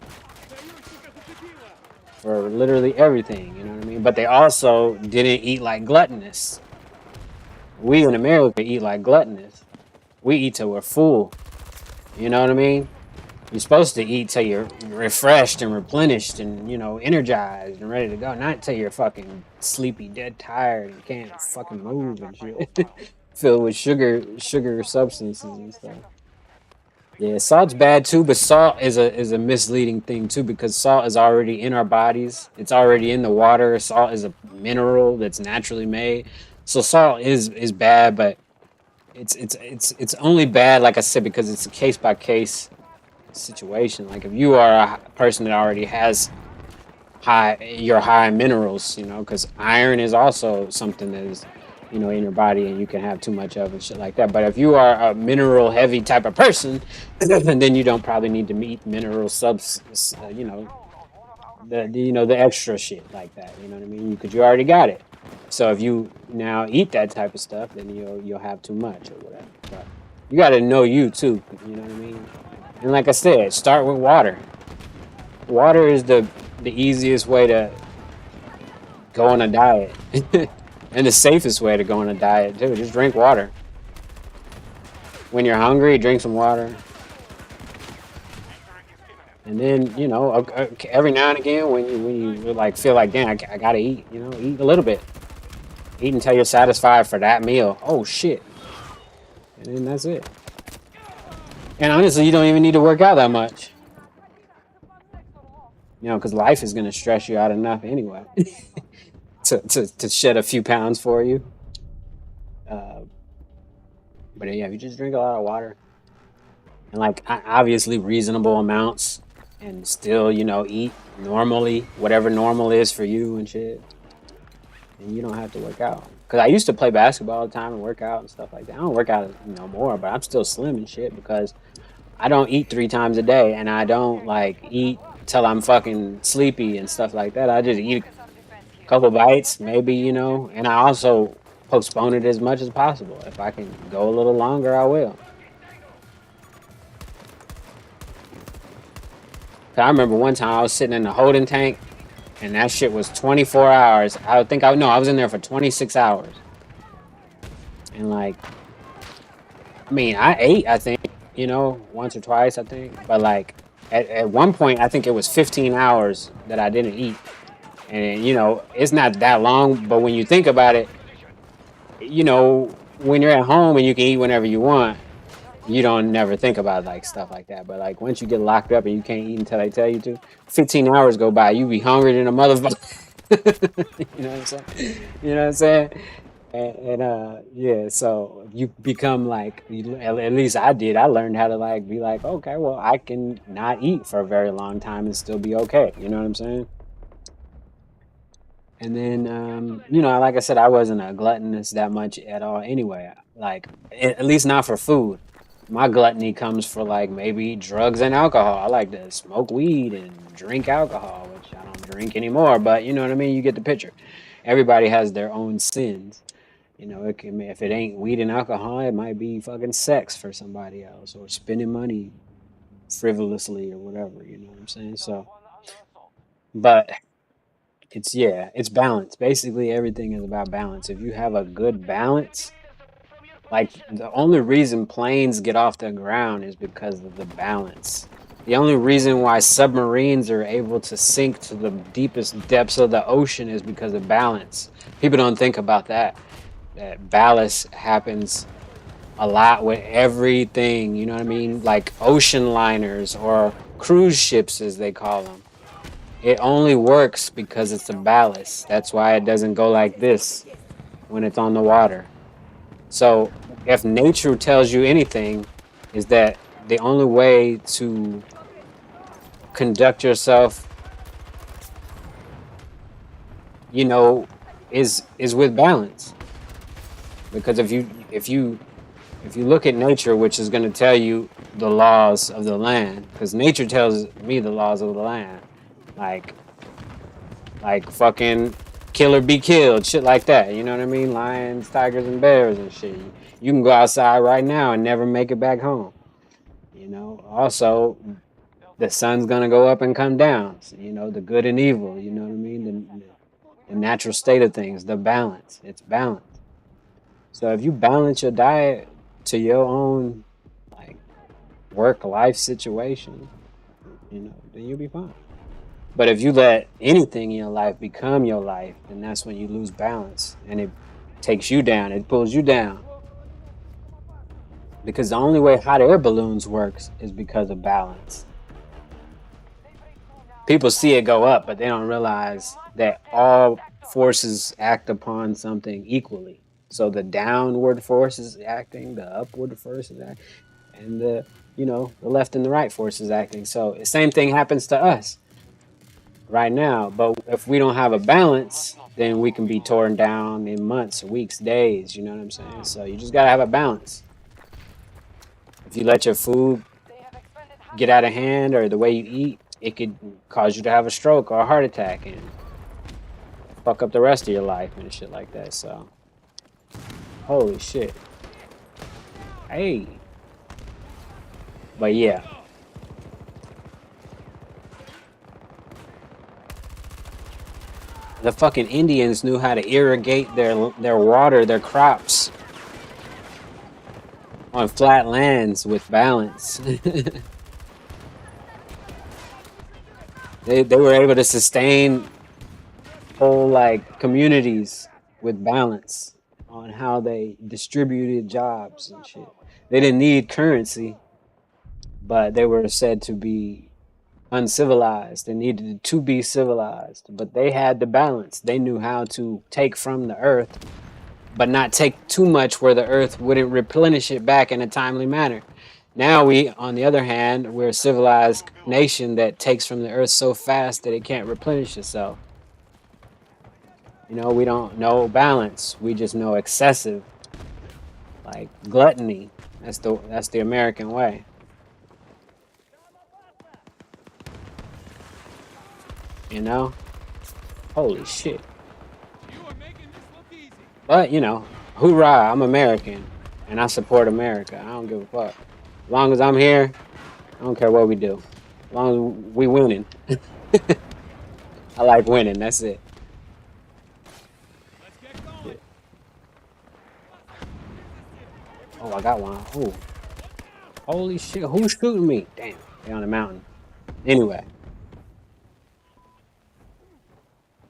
for literally everything. You know what I mean? But they also didn't eat like gluttonous. We in America eat like gluttonous. We eat till we're full. You know what I mean? You're supposed to eat till you're refreshed and replenished and, you know, energized and ready to go. Not till you're fucking sleepy, dead tired and can't fucking move and shit. Filled with sugar substances and stuff. Yeah, salt's bad too, but salt is a misleading thing too because salt is already in our bodies. It's already in the water. Salt is a mineral that's naturally made. So salt is bad, but it's only bad, like I said, because it's a case by case situation. Like if you are a person that already has you're high in minerals, you know, because iron is also something that is, you know, in your body and you can have too much of and shit like that. But if you are a mineral heavy type of person, then you don't probably need to eat mineral you know, the extra shit like that. You know what I mean? Because you already got it. So if you now eat that type of stuff, then you'll have too much or whatever. But you got to know you too. You know what I mean? And like I said, start with water. Water is the easiest way to go on a diet. And the safest way to go on a diet too. Just drink water. When you're hungry, drink some water. And then, you know, every now and again, when you like feel like, damn, I gotta eat, you know, eat a little bit. Eat until you're satisfied for that meal. Oh shit. And then that's it. And honestly, you don't even need to work out that much. You know, because life is gonna stress you out enough anyway. to shed a few pounds for you. But yeah, if you just drink a lot of water and like obviously reasonable amounts and still, you know, eat normally, whatever normal is for you and shit, and you don't have to work out. Because I used to play basketball all the time and work out and stuff like that. I don't work out no more, but I'm still slim and shit because I don't eat 3 times a day and I don't like eat till I'm fucking sleepy and stuff like that. I just eat couple bites, maybe, you know, and I also postpone it as much as possible. If I can go a little longer, I will. I remember one time I was sitting in the holding tank and that shit was 24 hours. I was in there for 26 hours. And like, I mean, I ate, I think, you know, once or twice, I think. But like, at one point, I think it was 15 hours that I didn't eat. And, you know, it's not that long, but when you think about it, you know, when you're at home and you can eat whenever you want, you don't never think about like stuff like that. But like once you get locked up and you can't eat until they tell you to, 15 hours go by, you be hungry than a motherfucker. You know what I'm saying? You know what I'm saying? And yeah, so you become like, at least I did. I learned how to like be like, okay, well, I can not eat for a very long time and still be okay. You know what I'm saying? And then, you know, like I said, I wasn't a gluttonous that much at all anyway. Like, at least not for food. My gluttony comes for, like, maybe drugs and alcohol. I like to smoke weed and drink alcohol, which I don't drink anymore. But, you know what I mean? You get the picture. Everybody has their own sins. You know, if it ain't weed and alcohol, it might be fucking sex for somebody else or spending money frivolously or whatever. You know what I'm saying? So, but... it's balance. Basically, everything is about balance. If you have a good balance, like the only reason planes get off the ground is because of the balance. The only reason why submarines are able to sink to the deepest depths of the ocean is because of balance. People don't think about that. That ballast happens a lot with everything, you know what I mean? Like ocean liners or cruise ships, as they call them. It only works because it's a ballast. That's why it doesn't go like this when it's on the water. So if nature tells you anything, is that the only way to conduct yourself, you know, is with balance. Because if you look at nature, which is going to tell you the laws of the land, because nature tells me the laws of the land. Like fucking kill or be killed, shit like that. You know what I mean? Lions, tigers, and bears and shit. You can go outside right now and never make it back home. You know. Also, the sun's gonna go up and come down. So, you know, the good and evil. You know what I mean? The natural state of things, the balance. It's balance. So if you balance your diet to your own like work life situation, you know, then you'll be fine. But if you let anything in your life become your life, then that's when you lose balance and it takes you down, it pulls you down. Because the only way hot air balloons works is because of balance. People see it go up, but they don't realize that all forces act upon something equally. So the downward force is acting, the upward force is acting, and the left and the right force is acting. So the same thing happens to us right now. But if we don't have a balance, then we can be torn down in months, weeks, days. You know what I'm saying? So you just gotta have a balance. If you let your food get out of hand or the way you eat, it could cause you to have a stroke or a heart attack and fuck up the rest of your life and shit like that. So, holy shit. Hey. But yeah. The fucking Indians knew how to irrigate their water, their crops on flat lands with balance. They were able to sustain whole like communities with balance on how they distributed jobs and shit. They didn't need currency, but they were said to be uncivilized. They needed to be civilized, but they had the balance. They knew how to take from the earth, but not take too much where the earth wouldn't replenish it back in a timely manner. Now we, on the other hand, we're a civilized nation that takes from the earth so fast that it can't replenish itself. You know, we don't know balance. We just know excessive, like gluttony. That's the American way. You know? Holy shit. But, you know, hoorah, I'm American. And I support America. I don't give a fuck. As long as I'm here, I don't care what we do. As long as we winning. I like winning, that's it. Shit. Oh, I got one. Ooh. Holy shit, who's shooting me? Damn, they're on the mountain. Anyway.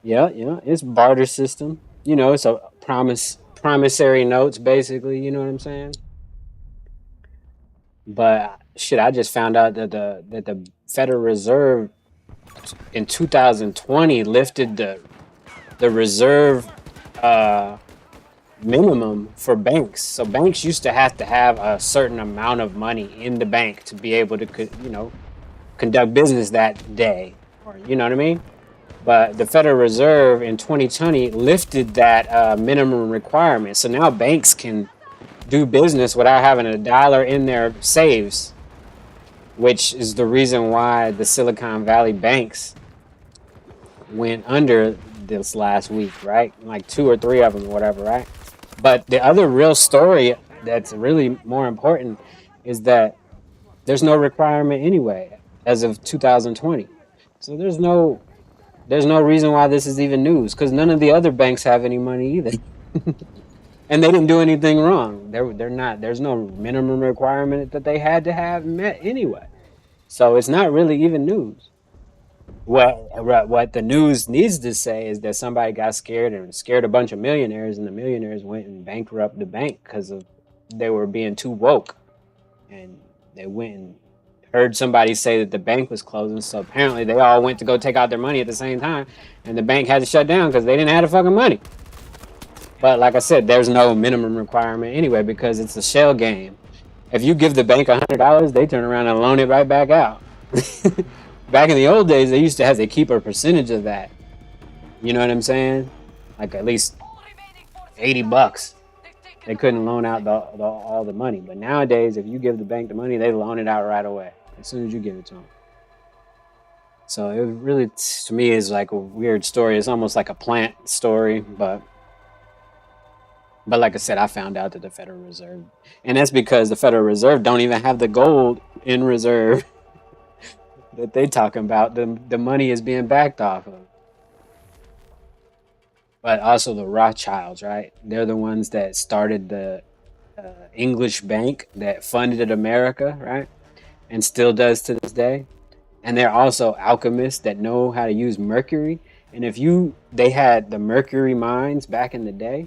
Yeah, it's barter system. You know, it's a promissory notes, basically, you know what I'm saying? But shit, I just found out that the Federal Reserve in 2020 lifted the reserve minimum for banks. So banks used to have a certain amount of money in the bank to be able to conduct business that day, or you know what I mean? But the Federal Reserve in 2020 lifted that minimum requirement. So now banks can do business without having a dollar in their saves, which is the reason why the Silicon Valley banks went under this last week, right? Like 2 or 3 of them or whatever, right? But the other real story that's really more important is that there's no requirement anyway as of 2020. So there's no reason why this is even news, because none of the other banks have any money either. And they didn't do anything wrong. There's no minimum requirement that they had to have met anyway. So it's not really even news. What the news needs to say is that somebody got scared and scared a bunch of millionaires, and the millionaires went and bankrupted the bank because they were being too woke. And they went and heard somebody say that the bank was closing, so apparently they all went to go take out their money at the same time, and the bank had to shut down because they didn't have the fucking money. But like I said, there's no minimum requirement anyway because it's a shell game. If you give the bank $100, they turn around and loan it right back out. Back in the old days, they used to have to keep a percentage of that. You know what I'm saying? Like at least $80. They couldn't loan out all the money. But nowadays, if you give the bank the money, they loan it out right away as soon as you give it to them. So it really, to me, is like a weird story. It's almost like a plant story, but like I said, I found out that the Federal Reserve, and that's because the Federal Reserve don't even have the gold in reserve. that they talking about, the money is being backed off of. But also the Rothschilds, right? They're the ones that started the English bank that funded America, right? And still does to this day. And they're also alchemists that know how to use mercury. And they had the mercury mines back in the day,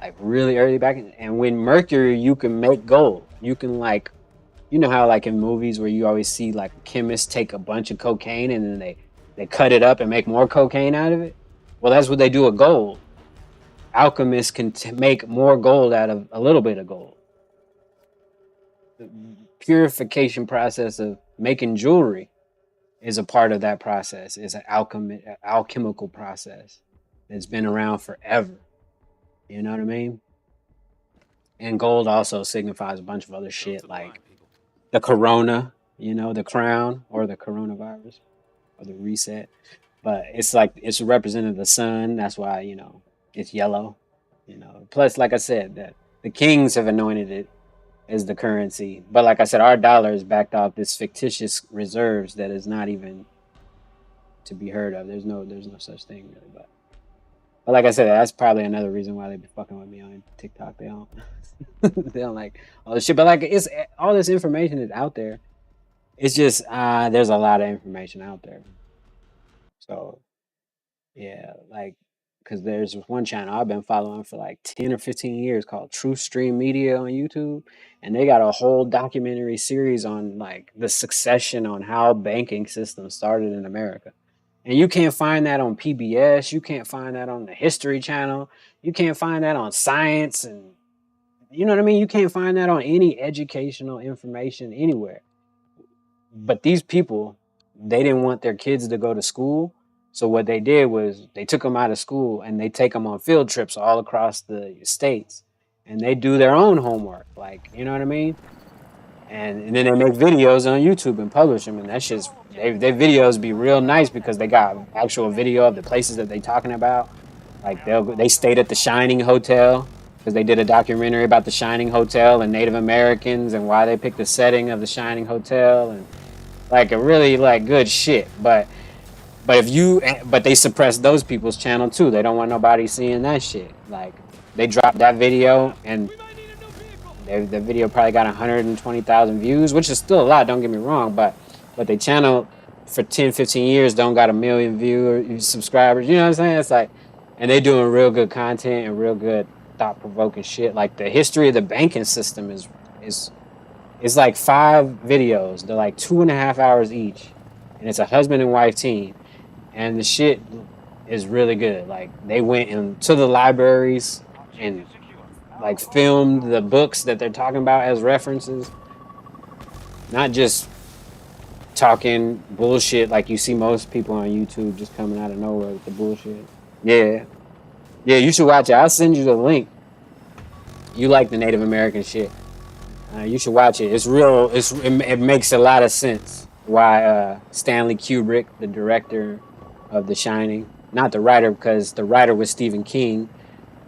like really early back. And when mercury, you can make gold. You can like, you know how like in movies where you always see like chemists take a bunch of cocaine and then they cut it up and make more cocaine out of it. Well, that's what they do with gold. Alchemists can make more gold out of a little bit of gold. The purification process of making jewelry is a part of that process. It's an alchemical process that's been around forever. You know what I mean? And gold also signifies a bunch of other shit like the corona, you know, the crown or the coronavirus or the reset. But it's like it's representing the sun. That's why, you know, it's yellow. You know, plus, like I said, that the kings have anointed it as the currency. But like I said, our dollar is backed off this fictitious reserves that is not even to be heard of. There's no such thing really. But like I said, that's probably another reason why they be fucking with me on TikTok. They don't they don't like all this shit. But like it's all this information is out there. It's just there's a lot of information out there. So yeah, like because there's one channel I've been following for like 10 or 15 years called True Stream Media on YouTube. And they got a whole documentary series on like the succession on how banking systems started in America. And you can't find that on PBS. You can't find that on the History Channel. You can't find that on Science. And you know what I mean? You can't find that on any educational information anywhere. But these people, they didn't want their kids to go to school. So what they did was they took them out of school and they take them on field trips all across the states. And they do their own homework. Like, you know what I mean? And then they make videos on YouTube and publish them. And that's just, their videos be real nice because they got actual video of the places that they talking about. Like they stayed at the Shining Hotel because they did a documentary about the Shining Hotel and Native Americans and why they picked the setting of the Shining Hotel and like a really like good shit. But they suppress those people's channel too. They don't want nobody seeing that shit. Like they dropped that video and the video probably got 120,000 views, which is still a lot, don't get me wrong, but they channel for 10, 15 years don't got 1 million viewers, subscribers, you know what I'm saying? It's like, and they doing real good content and real good thought-provoking shit. Like the history of the banking system is like 5 videos. They're like 2.5 hours each. And it's a husband and wife team. And the shit is really good. Like they went into the libraries and like filmed the books that they're talking about as references. Not just talking bullshit like you see most people on YouTube just coming out of nowhere with the bullshit. Yeah, you should watch it. I'll send you the link. You like the Native American shit. You should watch it. It's real. It makes a lot of sense why Stanley Kubrick, the director of The Shining, not the writer, because the writer was Stephen King,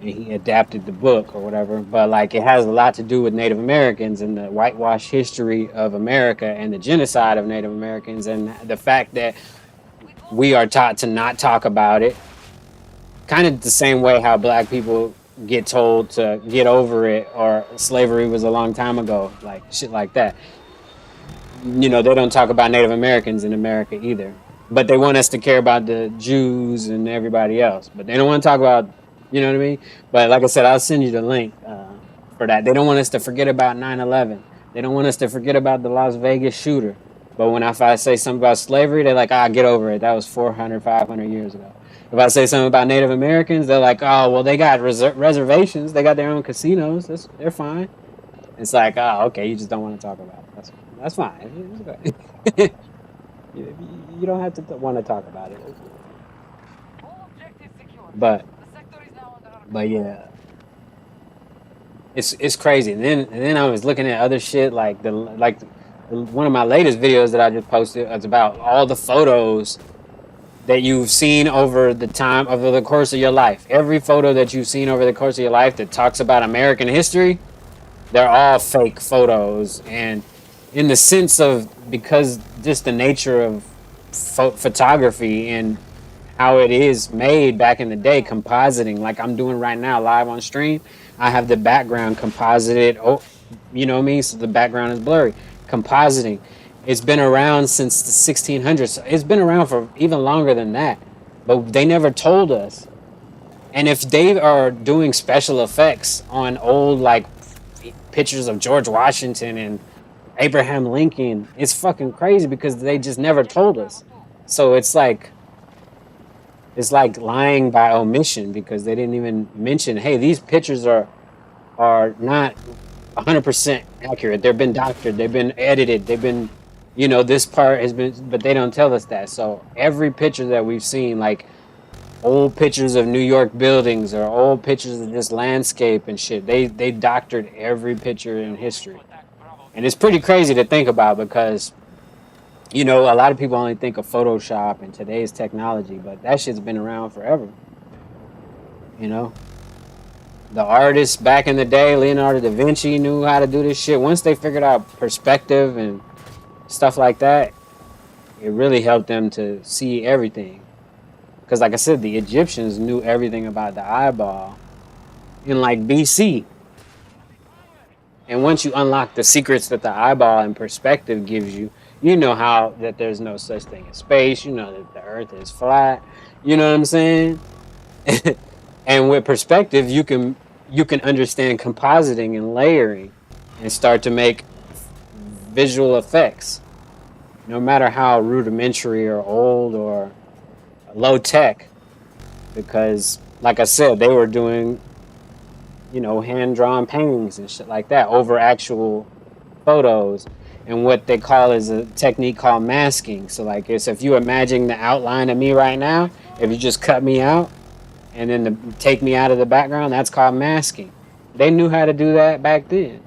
and he adapted the book or whatever. But like, it has a lot to do with Native Americans and the whitewash history of America and the genocide of Native Americans and the fact that we are taught to not talk about it. Kind of the same way how black people get told to get over it or slavery was a long time ago, like shit like that. You know, they don't talk about Native Americans in America either. But they want us to care about the Jews and everybody else. But they don't want to talk about, you know what I mean? But like I said, I'll send you the link for that. They don't want us to forget about 9/11. They don't want us to forget about the Las Vegas shooter. But if I say something about slavery, they're like, get over it. That was 400, 500 years ago. If I say something about Native Americans, they're like, oh, well, they got reservations. They got their own casinos. They're fine. It's like, okay, you just don't want to talk about it. That's fine. It's okay. You don't have to want to talk about it. But yeah, it's crazy. And then I was looking at other shit like one of my latest videos that I just posted. It's about all the photos that you've seen over the course of your life. Every photo that you've seen over the course of your life that talks about American history, they're all fake photos. And in the sense of, because just the nature of photography and how it is made back in the day, compositing like I'm doing right now live on stream. I have the background composited. Oh, you know what I mean? So the background is blurry. Compositing. It's been around since the 1600s. It's been around for even longer than that. But they never told us. And if they are doing special effects on old like pictures of George Washington and Abraham Lincoln, it's fucking crazy because they just never told us. So it's like lying by omission because they didn't even mention, hey, these pictures are not 100% accurate. They've been doctored, they've been edited, they've been, this part has been, but they don't tell us that. So every picture that we've seen, like old pictures of New York buildings or old pictures of this landscape and shit, they doctored every picture in history. And it's pretty crazy to think about because a lot of people only think of Photoshop and today's technology, but that shit's been around forever. The artists back in the day, Leonardo da Vinci knew how to do this shit. Once they figured out perspective and stuff like that, it really helped them to see everything. Because like I said, the Egyptians knew everything about the eyeball in like BC. And once you unlock the secrets that the eyeball and perspective gives you, you know how that there's no such thing as space. You know that the earth is flat. You know what I'm saying? And with perspective, you can understand compositing and layering and start to make visual effects. No matter how rudimentary or old or low tech. Because like I said, they were doing hand-drawn paintings and shit like that over actual photos. And what they call is a technique called masking. So like if you imagine the outline of me right now, if you just cut me out and then take me out of the background, that's called masking. They knew how to do that back then.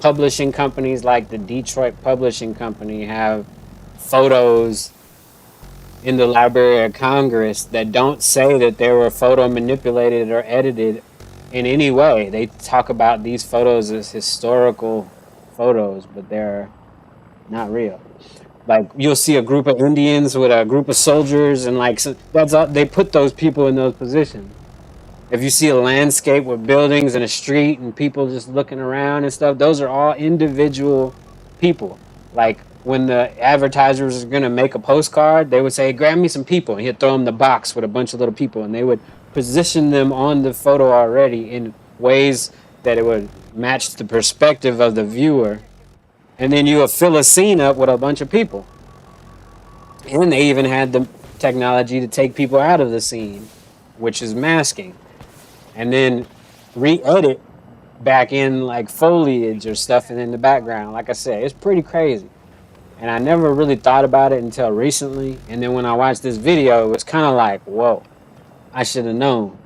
Publishing companies like the Detroit Publishing Company have photos in the Library of Congress that don't say that they were photo manipulated or edited in any way. They talk about these photos as historical photos, but they're not real. Like you'll see a group of Indians with a group of soldiers, and like so that's all, they put those people in those positions. If you see a landscape with buildings and a street and people just looking around and stuff, those are all individual people. Like when the advertisers are gonna make a postcard, they would say, "Grab me some people," and he'd throw them the box with a bunch of little people, and they would position them on the photo already in ways that it would match the perspective of the viewer, and then you would fill a scene up with a bunch of people. And they even had the technology to take people out of the scene, which is masking, and then re-edit back in like foliage or stuff and in the background. Like I said, it's pretty crazy. And I never really thought about it until recently. And then when I watched this video, it was kind of like, whoa, I should have known.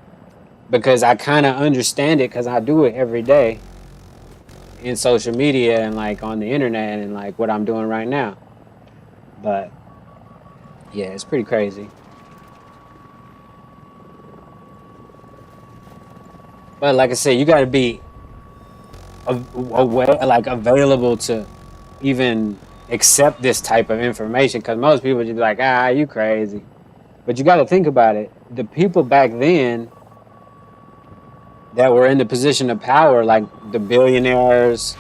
Because I kind of understand it because I do it every day in social media and like on the internet and like what I'm doing right now. But yeah, it's pretty crazy. But like I said, you got to be available to even accept this type of information, because most people just be like, you crazy. But you got to think about it. The people back then that were in the position of power, like the billionaires,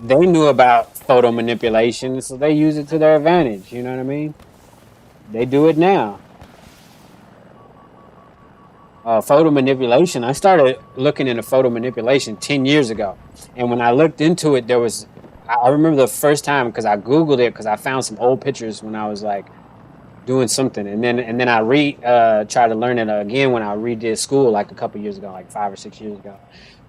they knew about photo manipulation, so they use it to their advantage. You know what I mean? They do it now. Photo manipulation, I started looking into photo manipulation 10 years ago. And when I looked into it, I remember the first time, because I Googled it, because I found some old pictures when I was like doing something. And then I tried to learn it again when I redid school like a couple years ago, like 5 or 6 years ago.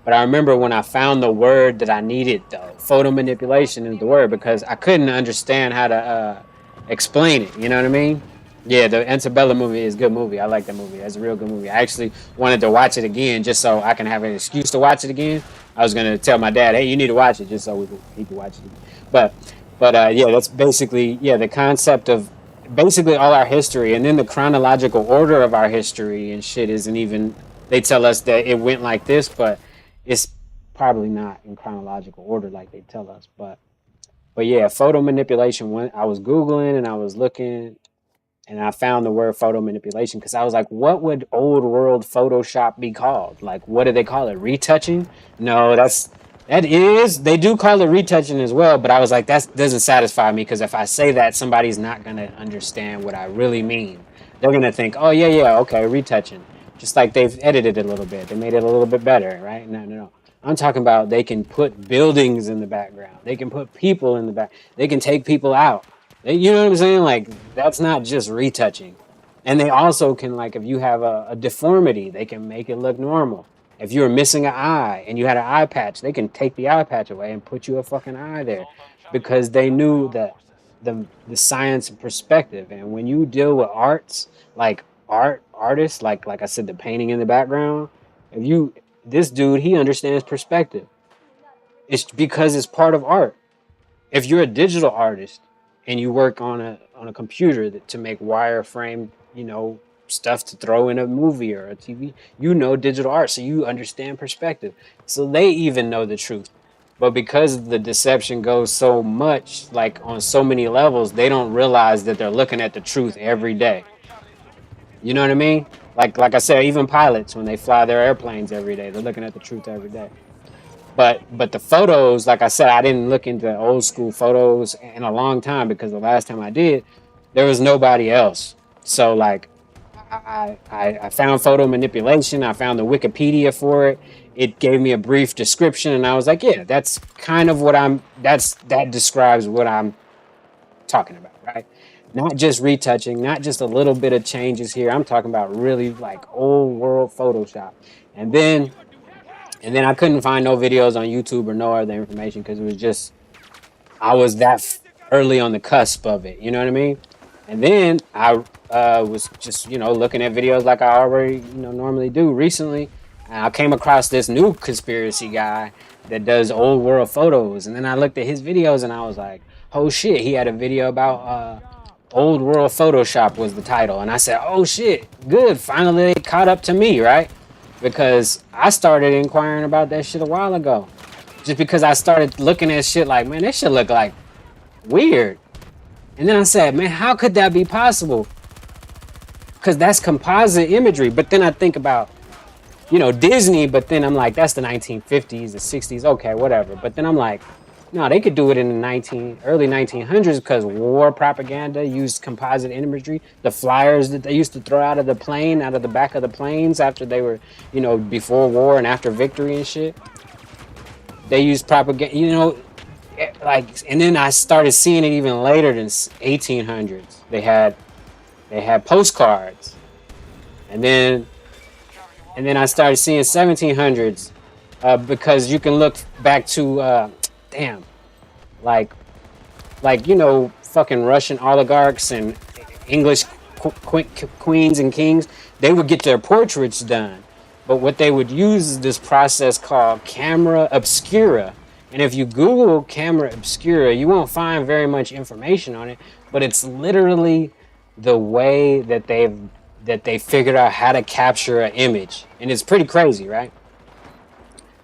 But I remember when I found the word that I needed, though, photo manipulation is the word, because I couldn't understand how to explain it. You know what I mean? Yeah, the Antebellum movie is a good movie. I like that movie. That's a real good movie. I actually wanted to watch it again just so I can have an excuse to watch it again. I was going to tell my dad, hey, you need to watch it, just so he could watch it again. But yeah, that's basically, the concept of basically all our history, and then the chronological order of our history and shit isn't even, they tell us that it went like this, but it's probably not in chronological order like they tell us. But But yeah, photo manipulation. When I was Googling and I was looking and I found the word photo manipulation because I was like, what would old world Photoshop be called? Like, what do they call it? Retouching? No, they do call it retouching as well. But I was like, that doesn't satisfy me because if I say that, somebody's not going to understand what I really mean. They're going to think, oh, yeah, okay, retouching. Just like they've edited it a little bit. They made it a little bit better, right? No. I'm talking about they can put buildings in the background. They can put people in the back. They can take people out. You know what I'm saying? Like, that's not just retouching. And they also can, like, if you have a deformity, they can make it look normal. If you're missing an eye and you had an eye patch, they can take the eye patch away and put you a fucking eye there because they knew that the science and perspective. And when you deal with artists, like I said, the painting in the background, this dude, he understands perspective. It's because it's part of art. If you're a digital artist and you work on a computer to make wireframe, stuff to throw in a movie or a TV, digital art, so you understand perspective. So they even know the truth. But because the deception goes so much, like on so many levels, they don't realize that they're looking at the truth every day. You know what I mean? Like I said, even pilots, when they fly their airplanes every day, they're looking at the truth every day. But the photos, like I said, I didn't look into old school photos in a long time because the last time I did, there was nobody else. So like I found photo manipulation. I found the Wikipedia for it. It gave me a brief description, and I was like, yeah, that's kind of that describes what I'm talking about, right? Not just retouching, not just a little bit of changes here. I'm talking about really like old world Photoshop. And then I couldn't find no videos on YouTube or no other information because it was just, I was that early on the cusp of it. You know what I mean? And then I was just, looking at videos like I already, normally do recently. And I came across this new conspiracy guy that does old world photos. And then I looked at his videos and I was like, oh shit, he had a video about old world Photoshop was the title. And I said, oh shit, good. Finally they caught up to me, right? Because I started inquiring about that shit a while ago. Just because I started looking at shit like, man, this shit look like weird. And then I said, man, how could that be possible? Because that's composite imagery. But then I think about, Disney, but then I'm like, that's the 1950s, the 60s, okay, whatever. But then I'm like, no, they could do it in the early 1900s because war propaganda used composite imagery. The flyers that they used to throw out of the back of the planes after they were, before war and after victory and shit. They used propaganda, and then I started seeing it even later than 1800s. They had postcards, and then I started seeing 1700s because you can look back to fucking Russian oligarchs and English queens and kings. They would get their portraits done, but what they would use is this process called camera obscura. And if you Google camera obscura, you won't find very much information on it, but it's literally the way that they figured out how to capture an image. And it's pretty crazy, right?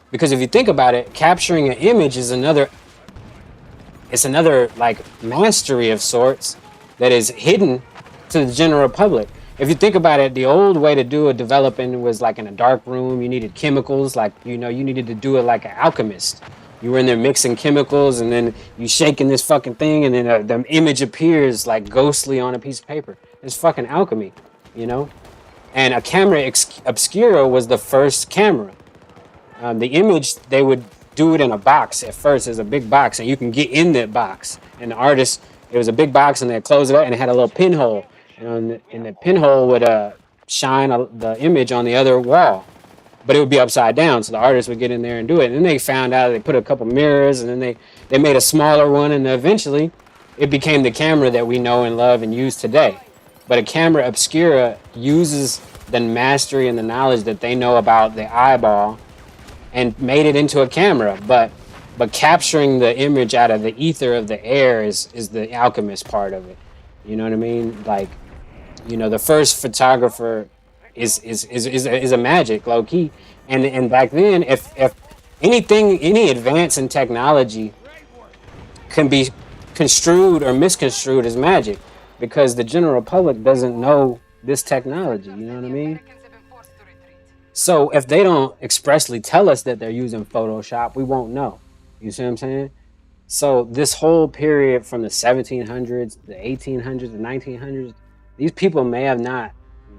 Because if you think about it, capturing an image is another like mastery of sorts that is hidden to the general public. If you think about it, the old way to do a developing was like in a dark room. You needed chemicals, like, you needed to do it like an alchemist. You were in there mixing chemicals, and then you shaking this fucking thing, and then the image appears like ghostly on a piece of paper. It's fucking alchemy, And a camera obscura was the first camera. The image, they would do it in a box at first. There's a big box, and you can get in that box. And the artist, it was a big box, and they'd close it up, and it had a little pinhole. And the pinhole would shine the image on the other wall. But it would be upside down, so the artist would get in there and do it. And then they found out, they put a couple mirrors, and then they made a smaller one, and eventually it became the camera that we know and love and use today. But a camera obscura uses the mastery and the knowledge that they know about the eyeball and made it into a camera. But capturing the image out of the ether of the air is the alchemist part of it. You know what I mean? Like, the first photographer is a magic, low key. And back then, if any advance in technology can be construed or misconstrued as magic because the general public doesn't know this technology. You know what I mean? So if they don't expressly tell us that they're using Photoshop, we won't know. You see what I'm saying? So this whole period from the 1700s, the 1800s, the 1900s, these people may have not,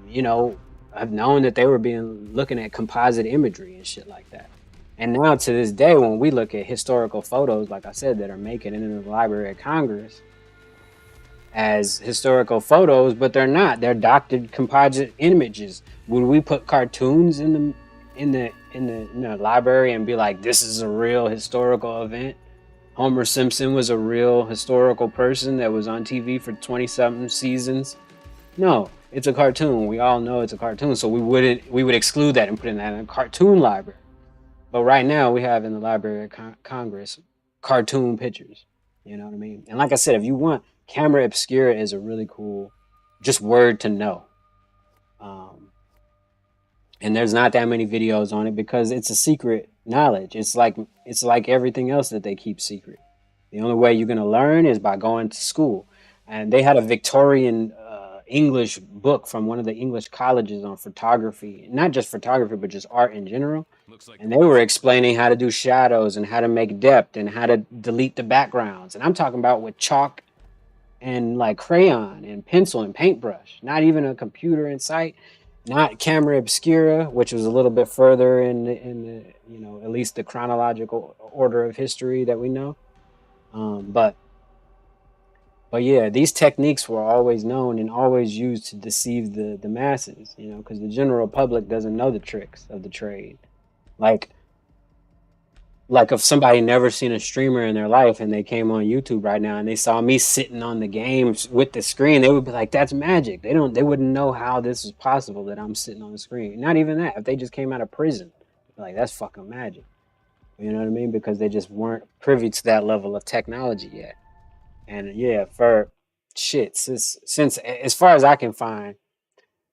you know, have known that they were looking at composite imagery and shit like that. And now to this day, when we look at historical photos, like I said, that are making it into the Library of Congress as historical photos, but they're not. They're doctored composite images. Would we put cartoons in the library and be like, this is a real historical event? Homer Simpson was a real historical person that was on TV for 20-something seasons. No, it's a cartoon. We all know it's a cartoon, so we would exclude that and put it in a cartoon library. But right now we have in the Library of Congress cartoon pictures. You know what I mean? And like I said, if you want, Camera Obscura is a really cool, just word to know. And there's not that many videos on it because it's a secret knowledge. It's like everything else that they keep secret. The only way you're gonna learn is by going to school. And they had a Victorian English book from one of the English colleges on photography, not just photography, but just art in general. And they were explaining how to do shadows and how to make depth and how to delete the backgrounds. And I'm talking about with chalk and like crayon and pencil and paintbrush, not even a computer in sight. Not Camera Obscura, which was a little bit further in the you know, at least the chronological order of history that we know. But yeah, these techniques were always known and always used to deceive the masses, you know, because the general public doesn't know the tricks of the trade. Like if somebody never seen a streamer in their life and they came on YouTube right now and they saw me sitting on the games with the screen, they would be like, that's magic. They wouldn't know how this is possible that I'm sitting on the screen. Not even that. If they just came out of prison, like, that's fucking magic. You know what I mean? Because they just weren't privy to that level of technology yet. And yeah, for shit, since as far as I can find,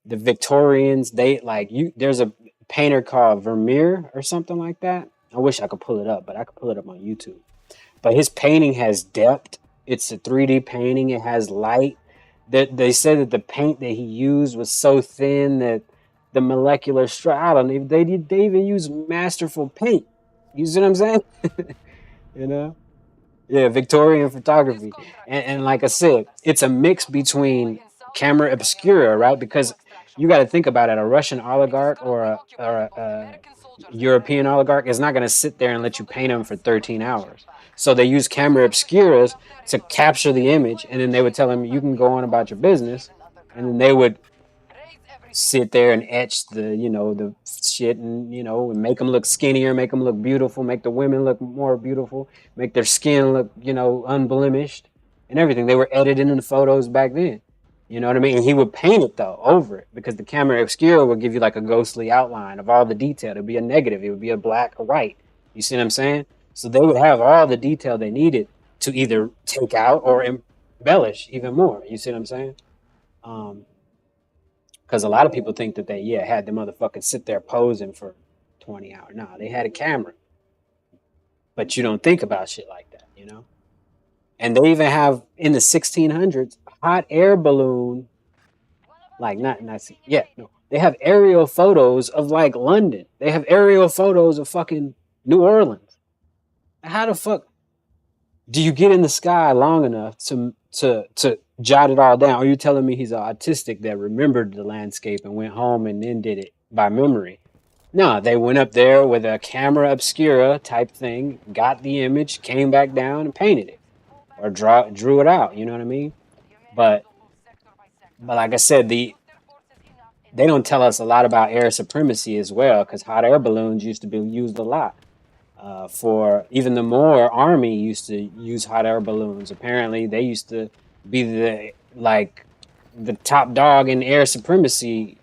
the Victorians, there's a painter called Vermeer or something like that. I wish I could pull it up, but I could pull it up on YouTube. But his painting has depth. It's a 3D painting. It has light. They said that the paint that he used was so thin that the molecular structure, I don't even, they even use masterful paint. You see what I'm saying? You know? Yeah, Victorian photography. And like I said, it's a mix between Camera Obscura, right? Because you got to think about it. A Russian oligarch or a European oligarch is not going to sit there and let you paint them for 13 hours. So they use Camera Obscuras to capture the image, and then they would tell them, you can go on about your business. And then they would sit there and etch the, you know, the shit and, you know, and make them look skinnier, make them look beautiful, make the women look more beautiful, make their skin look, you know, unblemished and everything. They were edited in the photos back then. You know what I mean? And he would paint it, though, over it, because the Camera Obscura would give you like a ghostly outline of all the detail. It would be a negative. It would be a black or white. You see what I'm saying? So they would have all the detail they needed to either take out or embellish even more. You see what I'm saying? Because a lot of people think that they, had the motherfuckers sit there posing for 20 hours. No, they had a camera. But you don't think about shit like that, you know? And they even have, in the 1600s, hot air balloon, like they have aerial photos of like London. They have aerial photos of fucking New Orleans. How the fuck do you get in the sky long enough to jot it all down? Or are you telling me he's autistic that remembered the landscape and went home and then did it by memory? No, they went up there with a Camera Obscura type thing, got the image, came back down and painted it. Or drew it out, you know what I mean? But like I said, they don't tell us a lot about air supremacy as well, because hot air balloons used to be used a lot. For even the Moor army used to use hot air balloons. Apparently, they used to be the top dog in air supremacy.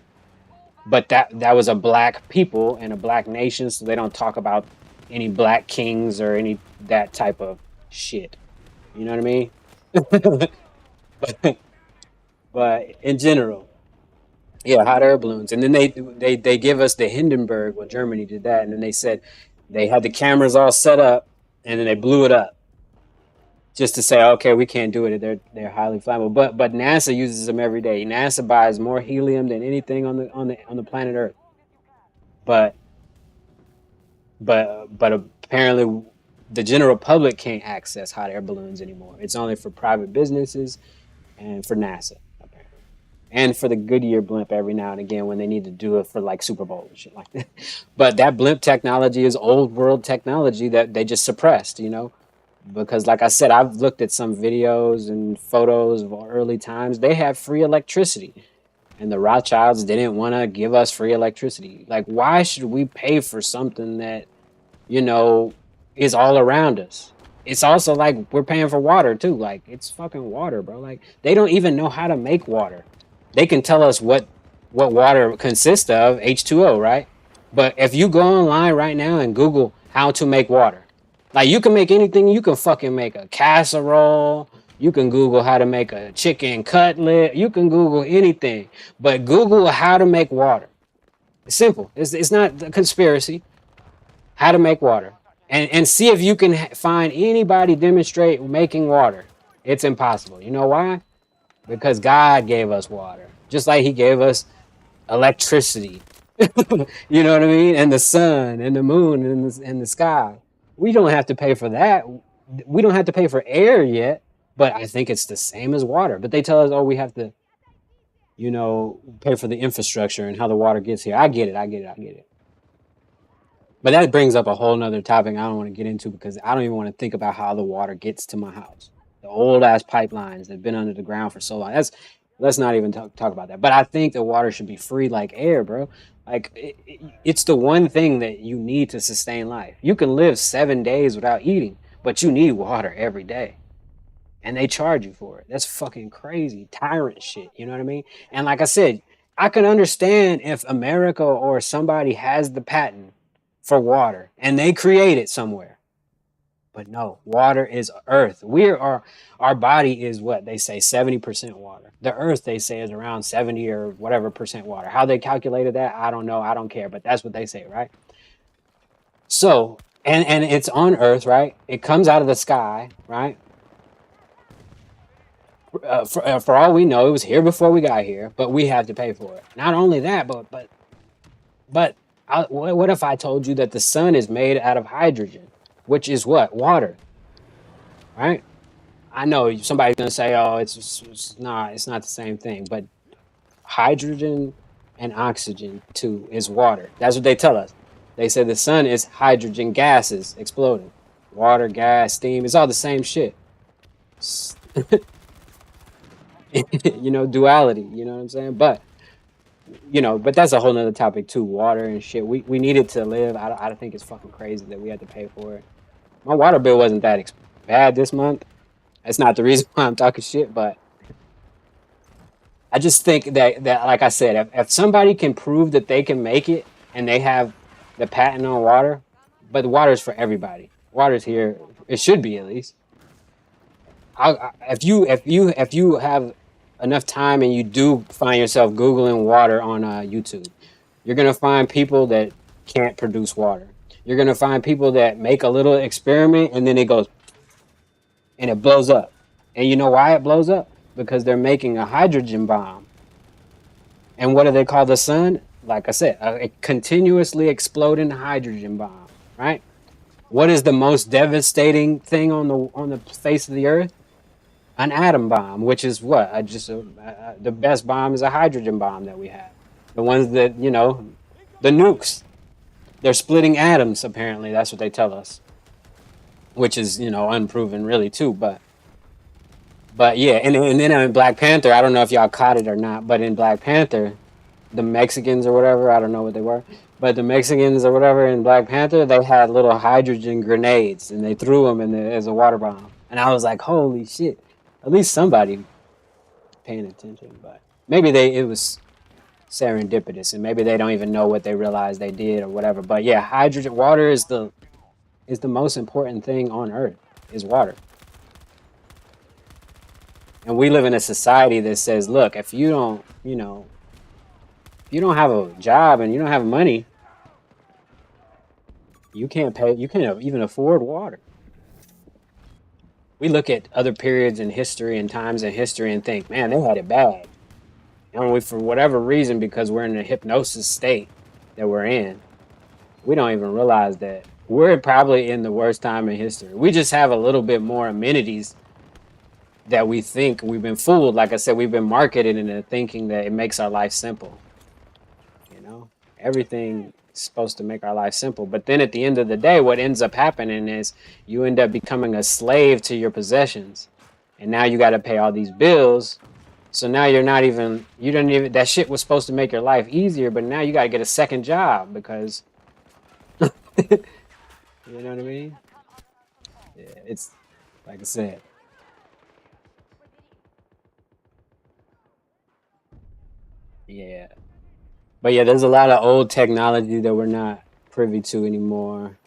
But that was a black people and a black nation, so they don't talk about any black kings or any that type of shit. You know what I mean? but in general, hot air balloons. And then they give us the Hindenburg when Germany did that. And then they said they had the cameras all set up and then they blew it up. just to say, okay, we can't do it. They're highly flammable. But NASA uses them every day. NASA buys more helium than anything on the planet Earth. But but apparently the general public can't access hot air balloons anymore. It's only for private businesses and for NASA, apparently. And for the Goodyear blimp every now and again when they need to do it for like Super Bowl and shit like that. But that blimp technology is old world technology that they just suppressed, you know? Because like I said, I've looked at some videos and photos of early times. They had free electricity. And the Rothschilds didn't want to give us free electricity. Like, why should we pay for something that, you know, is all around us? It's also like we're paying for water too. Like, it's fucking water, bro. Like, they don't even know how to make water. They can tell us what water consists of, H2O, right? But if you go online right now and Google how to make water, like, you can make anything. You can fucking make a casserole. You can Google how to make a chicken cutlet. You can Google anything. But Google how to make water. It's simple. It's not a conspiracy. How to make water. And see if you can find anybody demonstrate making water. It's impossible. You know why? Because God gave us water. Just like he gave us electricity. You know what I mean? And the sun and the moon and the sky. We don't have to pay for that. We don't have to pay for air yet. But I think it's the same as water. But they tell us, oh, we have to, you know, pay for the infrastructure and how the water gets here. I get it. But that brings up a whole nother topic I don't want to get into because I don't even want to think about how the water gets to my house. The old ass pipelines that have been under the ground for so long. Let's not even talk about that. But I think the water should be free like air, bro. Like, it's the one thing that you need to sustain life. You can live 7 days without eating, but you need water every day. And they charge you for it. That's fucking crazy. Tyrant shit. You know what I mean? And like I said, I can understand if America or somebody has the patent for water and they create it somewhere. But no, water is earth. Our body is what they say 70% water. The earth, they say, is around 70 or whatever percent water. How they calculated that, I don't know. I don't care. But that's what they say, right? So, and it's on earth, right? It comes out of the sky, right? For all we know, it was here before we got here, but we have to pay for it. Not only that, but what if I told you that the sun is made out of hydrogen, which is what? Water, right? I know somebody's gonna say, "Oh, it's not the same thing," but hydrogen and oxygen too is water. That's what they tell us. They say the sun is hydrogen gases exploding, water, gas, steam. It's all the same shit. You know, duality, you know what I'm saying? But, you know, but that's a whole nother topic too. Water and shit. We need it to live. I think it's fucking crazy that we had to pay for it. My water bill wasn't that bad this month. That's not the reason why I'm talking shit, but I just think that like I said, if somebody can prove that they can make it and they have the patent on water, but the water is for everybody. Water's here. It should be, at least. If you have enough time and you do find yourself Googling water on YouTube, you're gonna find people that can't produce water. You're gonna find people that make a little experiment and then it goes and it blows up. And you know why it blows up? Because they're making a hydrogen bomb. And what do they call the sun? Like I said, a continuously exploding hydrogen bomb, right? What is the most devastating thing on the face of the earth? An atom bomb, which is what? The best bomb is a hydrogen bomb that we have. The ones that, you know, the nukes. They're splitting atoms, apparently. That's what they tell us. Which is, you know, unproven really too. But yeah, and then in Black Panther, I don't know if y'all caught it or not, but in Black Panther, the Mexicans or whatever, I don't know what they were, but the Mexicans or whatever in Black Panther, they had little hydrogen grenades and they threw them as a water bomb. And I was like, holy shit. At least somebody paying attention, but maybe it was serendipitous, and maybe they don't even know what they realized they did or whatever. But yeah, hydrogen, water is the most important thing on Earth, is water. And we live in a society that says, look, if you don't, you know, if you don't have a job and you don't have money, you can't even afford water. We look at other periods in history and times in history and think, man, they had it bad. And we, for whatever reason, because we're in a hypnosis state that we're in, we don't even realize that we're probably in the worst time in history. We just have a little bit more amenities that we think we've been fooled. Like I said, we've been marketed into thinking that it makes our life simple. You know, everything is supposed to make our life simple. But then at the end of the day, what ends up happening is you end up becoming a slave to your possessions. And now you got to pay all these bills. So now you don't even, that shit was supposed to make your life easier, but now you got to get a second job because, you know what I mean? Yeah, it's like I said. Yeah. But yeah, there's a lot of old technology that we're not privy to anymore.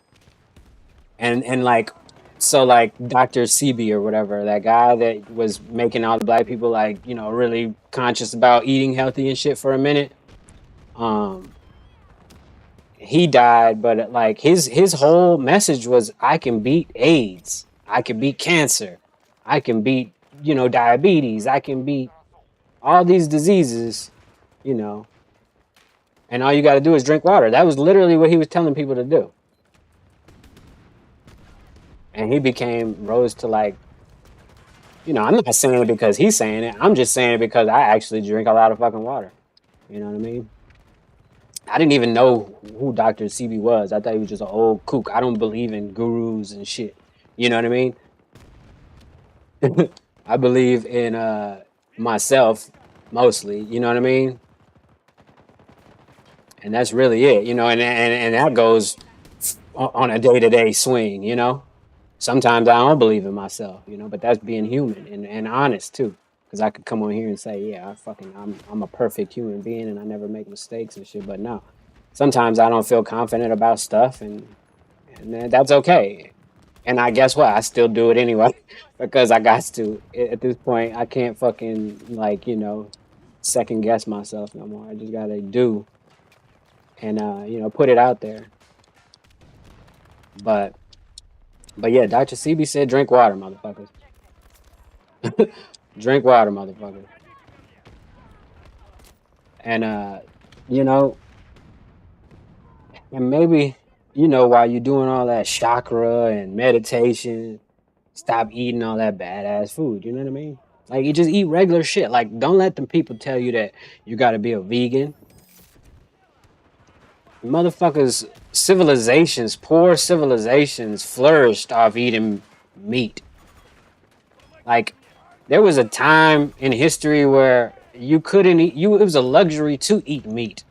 And like, so like Dr. Sebi or whatever, that guy that was making all the black people like, you know, really conscious about eating healthy and shit for a minute. He died, but like his whole message was, I can beat AIDS, I can beat cancer, I can beat, you know, diabetes, I can beat all these diseases, you know, and all you got to do is drink water. That was literally what he was telling people to do. And he rose to like, you know, I'm not saying it because he's saying it. I'm just saying it because I actually drink a lot of fucking water. You know what I mean? I didn't even know who Dr. Sebi was. I thought he was just an old kook. I don't believe in gurus and shit. You know what I mean? I believe in myself mostly. You know what I mean? And that's really it. You know, and that goes on a day-to-day swing, you know? Sometimes I don't believe in myself, you know, but that's being human and honest too. Because I could come on here and say, yeah, I'm a perfect human being and I never make mistakes and shit. But no, sometimes I don't feel confident about stuff and that's okay. And I guess what? I still do it anyway because I got to. At this point, I can't fucking like, you know, second guess myself no more. I just got to do and, you know, put it out there. But yeah, Dr. Sebi said, drink water, motherfuckers. Drink water, motherfuckers. And, you know, and maybe, you know, while you're doing all that chakra and meditation, stop eating all that badass food. You know what I mean? Like, you just eat regular shit. Like, don't let them people tell you that you got to be a vegan. Motherfuckers, poor civilizations flourished off eating meat. Like, there was a time in history where you couldn't eat, it was a luxury to eat meat.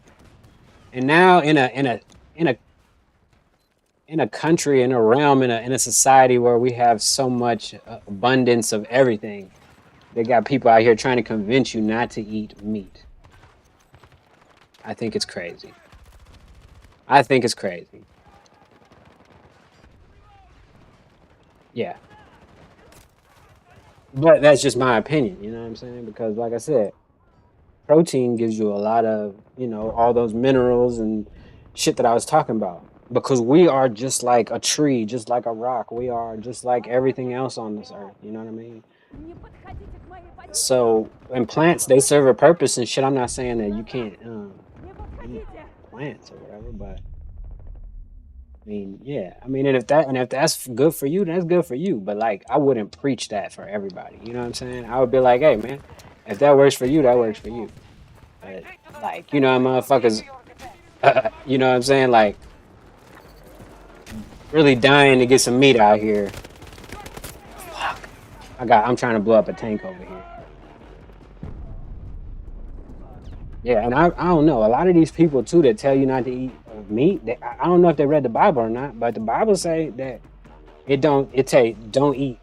And now in a country, in a realm, in a society where we have so much abundance of everything, they got people out here trying to convince you not to eat meat. I think it's crazy. I think it's crazy. Yeah. But that's just my opinion, you know what I'm saying? Because like I said, protein gives you a lot of, you know, all those minerals and shit that I was talking about. Because we are just like a tree, just like a rock. We are just like everything else on this earth, you know what I mean? So, and plants, they serve a purpose and shit. I'm not saying that you can't eat plants or whatever, but I mean, yeah. I mean, and if that's good for you, then that's good for you. But like, I wouldn't preach that for everybody. You know what I'm saying? I would be like, hey, man, if that works for you, that works for you. But like, you know, motherfuckers, you know what I'm saying? Like, really dying to get some meat out here. Fuck. I'm trying to blow up a tank over here. Yeah, and I don't know. A lot of these people too that tell you not to eat meat, I don't know if they read the Bible or not, but the Bible say that don't eat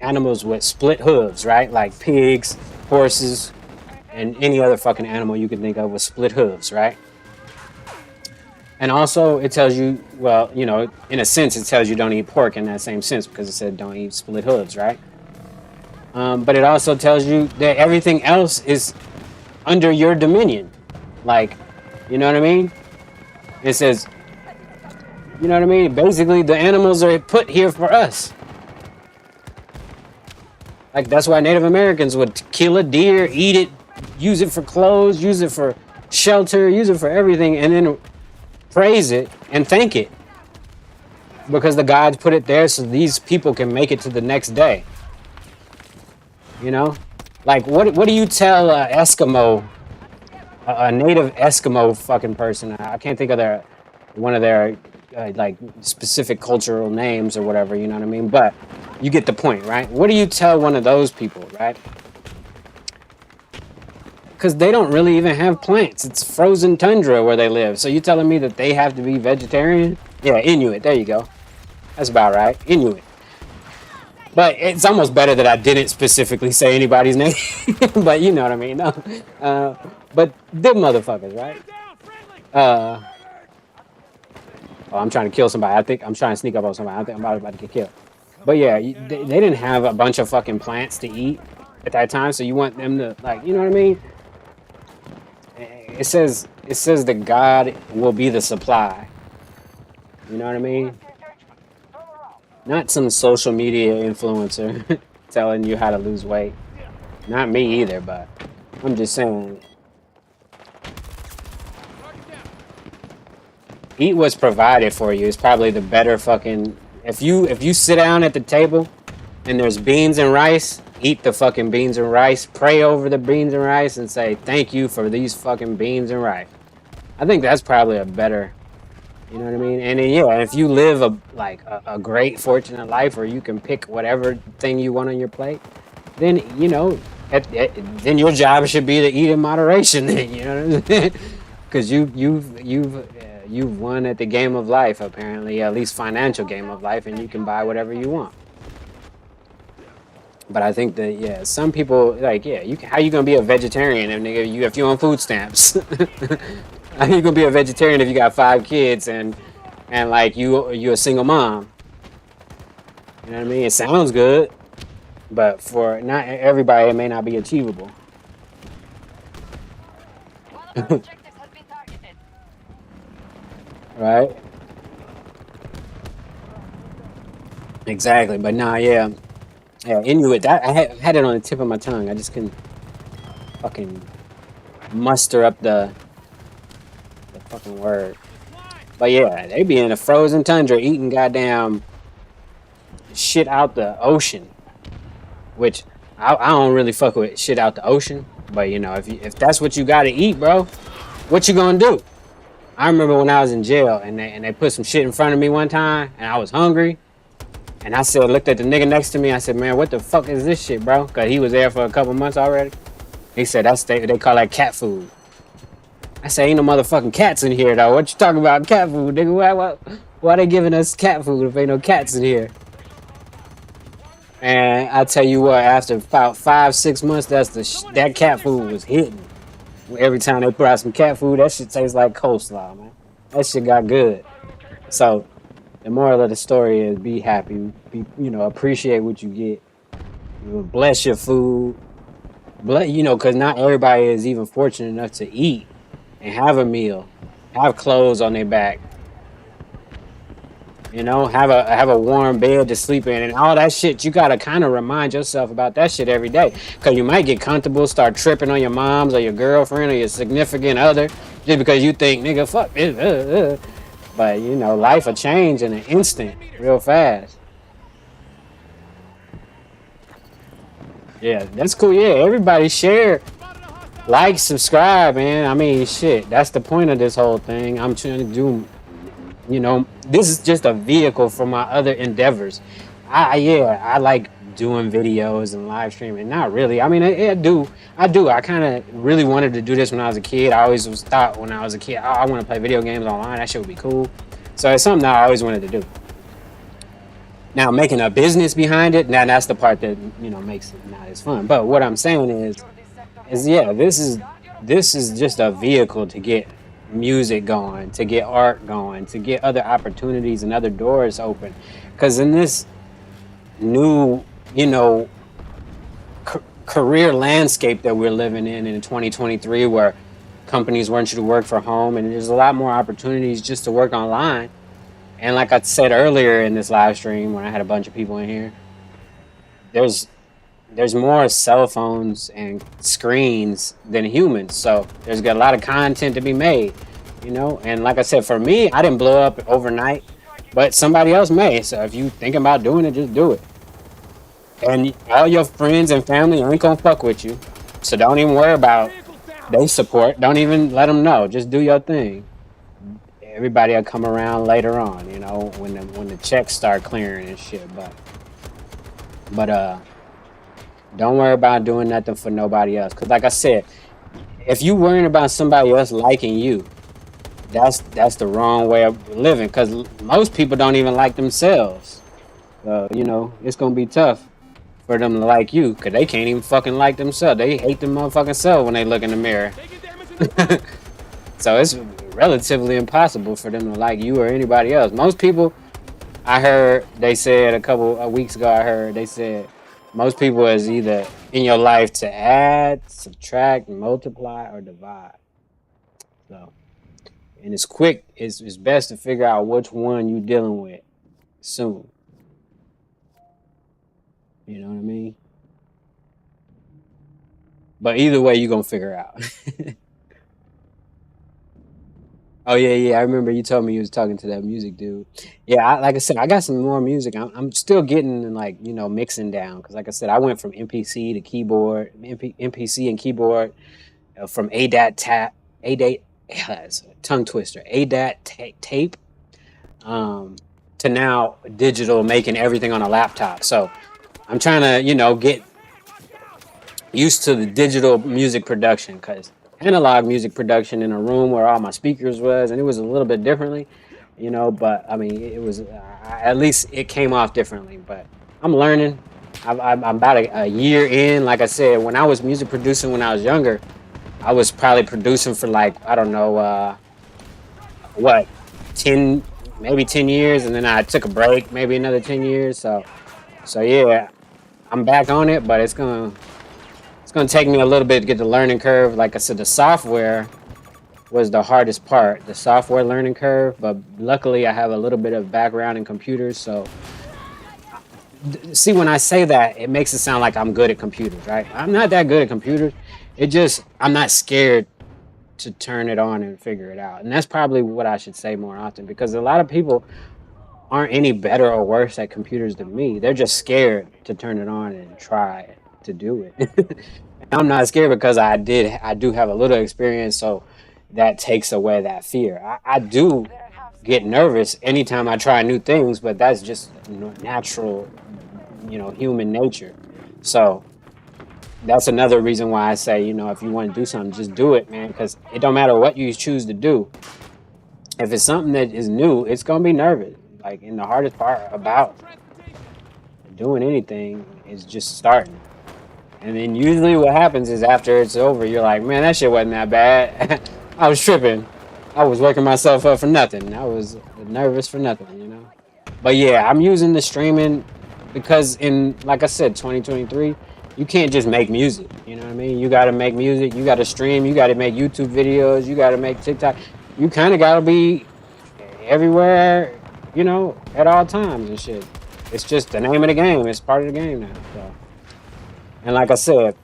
animals with split hooves, right? Like pigs, horses, and any other fucking animal you can think of with split hooves, right? And also it tells you, well, you know, in a sense it tells you don't eat pork in that same sense because it said don't eat split hooves, right? But it also tells you that everything else is under your dominion. Like, you know what I mean? It says, you know what I mean? Basically, the animals are put here for us. Like that's why Native Americans would kill a deer, eat it, use it for clothes, use it for shelter, use it for everything, and then praise it and thank it because the gods put it there so these people can make it to the next day. You know, like what do you tell Eskimo, a native Eskimo fucking person? I can't think of one of their like specific cultural names or whatever. You know what I mean? But you get the point, right? What do you tell one of those people, right? Because they don't really even have plants. It's frozen tundra where they live. So you telling me that they have to be vegetarian? Yeah, Inuit. There you go. That's about right. Inuit. But it's almost better that I didn't specifically say anybody's name. But you know what I mean. No. But them motherfuckers, right? Oh, I'm trying to kill somebody. I think I'm trying to sneak up on somebody. I think I'm about to get killed. But yeah, they didn't have a bunch of fucking plants to eat at that time. So you want them to, like, you know what I mean? It says that God will be the supply. You know what I mean? Not some social media influencer telling you how to lose weight. Not me either, but I'm just saying. Eat what's provided for you is probably the better fucking. If you sit down at the table and there's beans and rice, eat the fucking beans and rice. Pray over the beans and rice and say thank you for these fucking beans and rice. I think that's probably a better. You know what I mean? And then, yeah, if you live a great, fortunate life where you can pick whatever thing you want on your plate, then, you know, then your job should be to eat in moderation. Then, you know what I mean? Because you've won at the game of life, apparently, at least financial game of life, and you can buy whatever you want. But I think that, yeah, some people, like, yeah, how you gonna be a vegetarian if you're on food stamps? How you gonna be a vegetarian if you got 5 kids and like you're a single mom? You know what I mean? It sounds good, but for not everybody, it may not be achievable. One of our objectives has been targeted. Right? Exactly. But nah, yeah, Inuit. That I had it on the tip of my tongue. I just couldn't fucking muster up the fucking word. But yeah, they be in a frozen tundra eating goddamn shit out the ocean, which I don't really fuck with shit out the ocean. But you know, if that's what you gotta eat, bro, what you gonna do? I remember when I was in jail and they put some shit in front of me one time and I was hungry, and I looked at the nigga next to me. I said, man, what the fuck is this shit, bro? Cause he was there for a couple months already. He said they call that cat food. I say, ain't no motherfucking cats in here, though. What you talking about, cat food, nigga? Why they giving us cat food if ain't no cats in here? And I tell you what, after about 5-6 months, that cat food was hitting. Every time they put out some cat food, that shit tastes like coleslaw, man. That shit got good. So the moral of the story is be happy, appreciate what you get. Bless your food. Because not everybody is even fortunate enough to eat and have a meal, have clothes on their back, have a warm bed to sleep in, and all that shit. You gotta kind of remind yourself about that shit every day, because you might get comfortable, start tripping on your moms or your girlfriend or your significant other just because you think, nigga, fuck this. But life will change in an instant, real fast. Yeah, that's cool. Yeah, everybody share, like, subscribe, man. I mean, shit, that's the point of this whole thing. I'm trying to do, this is just a vehicle for my other endeavors. I like doing videos and live streaming. Not really. I mean, I do. I kind of really wanted to do this when I was a kid. I always thought when I was a kid, oh, I want to play video games online. That shit would be cool. So it's something that I always wanted to do. Now, making a business behind it, now that's the part that, makes it not as fun. But what I'm saying is yeah, this is just a vehicle to get music going, to get art going, to get other opportunities and other doors open. Because in this new, career landscape that we're living in 2023, where companies want you to work from home, and there's a lot more opportunities just to work online. And like I said earlier in this live stream when I had a bunch of people in here, there's there's more cell phones and screens than humans, so there's got a lot of content to be made, you know. And like I said, for me, I didn't blow up overnight, but somebody else may. So if you thinking about doing it, just do it. And all your friends and family ain't gonna fuck with you, so don't even worry about they support. Don't even let them know. Just do your thing. Everybody will come around later on, you know, when the checks start clearing and shit. But don't worry about doing nothing for nobody else. Cause like I said, if you worrying about somebody else liking you, that's the wrong way of living. Cause most people don't even like themselves. So you know it's gonna be tough for them to like you, cause they can't even fucking like themselves. They hate them motherfucking self when they look in the mirror. So it's relatively impossible for them to like you or anybody else. Most people, I heard they said a couple of weeks ago, I heard they said most people is either in your life to add, subtract, multiply, or divide. So, and it's best to figure out which one you dealing with soon. You know what I mean? But either way, you're gonna figure out. Oh yeah. I remember you told me you was talking to that music dude. Yeah, like I said, I got some more music. I'm still getting like mixing down because like I said, I went from MPC to keyboard, MPC and keyboard, from ADAT it's a tongue twister, tape, to now digital, making everything on a laptop. So I'm trying to get used to the digital music production because analog music production in a room where all my speakers was, and it was a little bit differently, but I mean, it was, at least it came off differently, but I'm learning. I'm about a year in. Like I said, when I was music producing when I was younger, I was probably producing for like, I don't know, 10 years, and then I took a break, maybe another 10 years. So yeah, I'm back on it, but it's gonna take me a little bit to get the learning curve. Like I said, the software was the hardest part, the software learning curve. But luckily, I have a little bit of background in computers. So, see, when I say that, it makes it sound like I'm good at computers, right? I'm not that good at computers. I'm not scared to turn it on and figure it out. And that's probably what I should say more often, because a lot of people aren't any better or worse at computers than me. They're just scared to turn it on and try to do it. I'm not scared because I do have a little experience, so that takes away that fear. I do get nervous anytime I try new things, but that's just natural, human nature. So that's another reason why I say, if you want to do something, just do it, man, because it don't matter what you choose to do. If it's something that is new, it's going to be nervous. Like, and the hardest part about doing anything is just starting. And then usually what happens is after it's over, you're like, man, that shit wasn't that bad. I was tripping. I was working myself up for nothing. I was nervous for nothing, But yeah, I'm using the streaming because like I said, 2023, you can't just make music. You know what I mean? You got to make music. You got to stream. You got to make YouTube videos. You got to make TikTok. You kind of got to be everywhere, at all times and shit. It's just the name of the game. It's part of the game now. So. And like I said,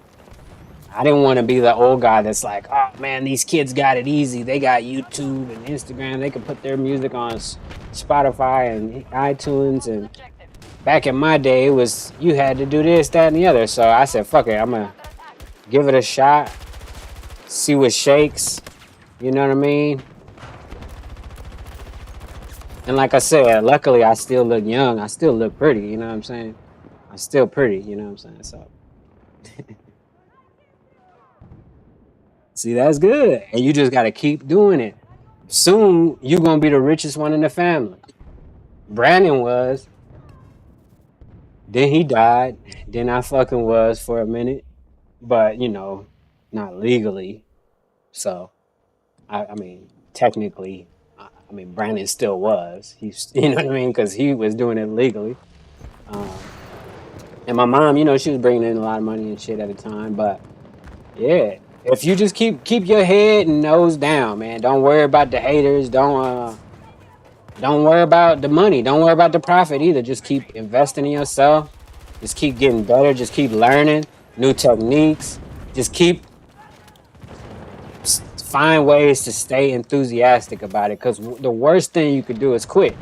I didn't want to be the old guy that's like, oh man, these kids got it easy. They got YouTube and Instagram. They can put their music on Spotify and iTunes. And back in my day, it was, you had to do this, that, and the other. So I said, fuck it. I'm going to give it a shot, see what shakes. You know what I mean? And like I said, luckily I still look young. I still look pretty. You know what I'm saying? I'm still pretty. You know what I'm saying? So. See, that's good. And you just got to keep doing it. Soon, you're going to be the richest one in the family. Brandon was. Then he died. Then I fucking was for a minute. But, not legally. So, I mean, technically, Brandon still was. You know what I mean? Because he was doing it legally. And my mom, she was bringing in a lot of money and shit at the time. But, yeah. If you just keep your head and nose down, man, don't worry about the haters. Don't worry about the money. Don't worry about the profit either. Just keep investing in yourself. Just keep getting better. Just keep learning new techniques. Just keep find ways to stay enthusiastic about it. Because the worst thing you could do is quit.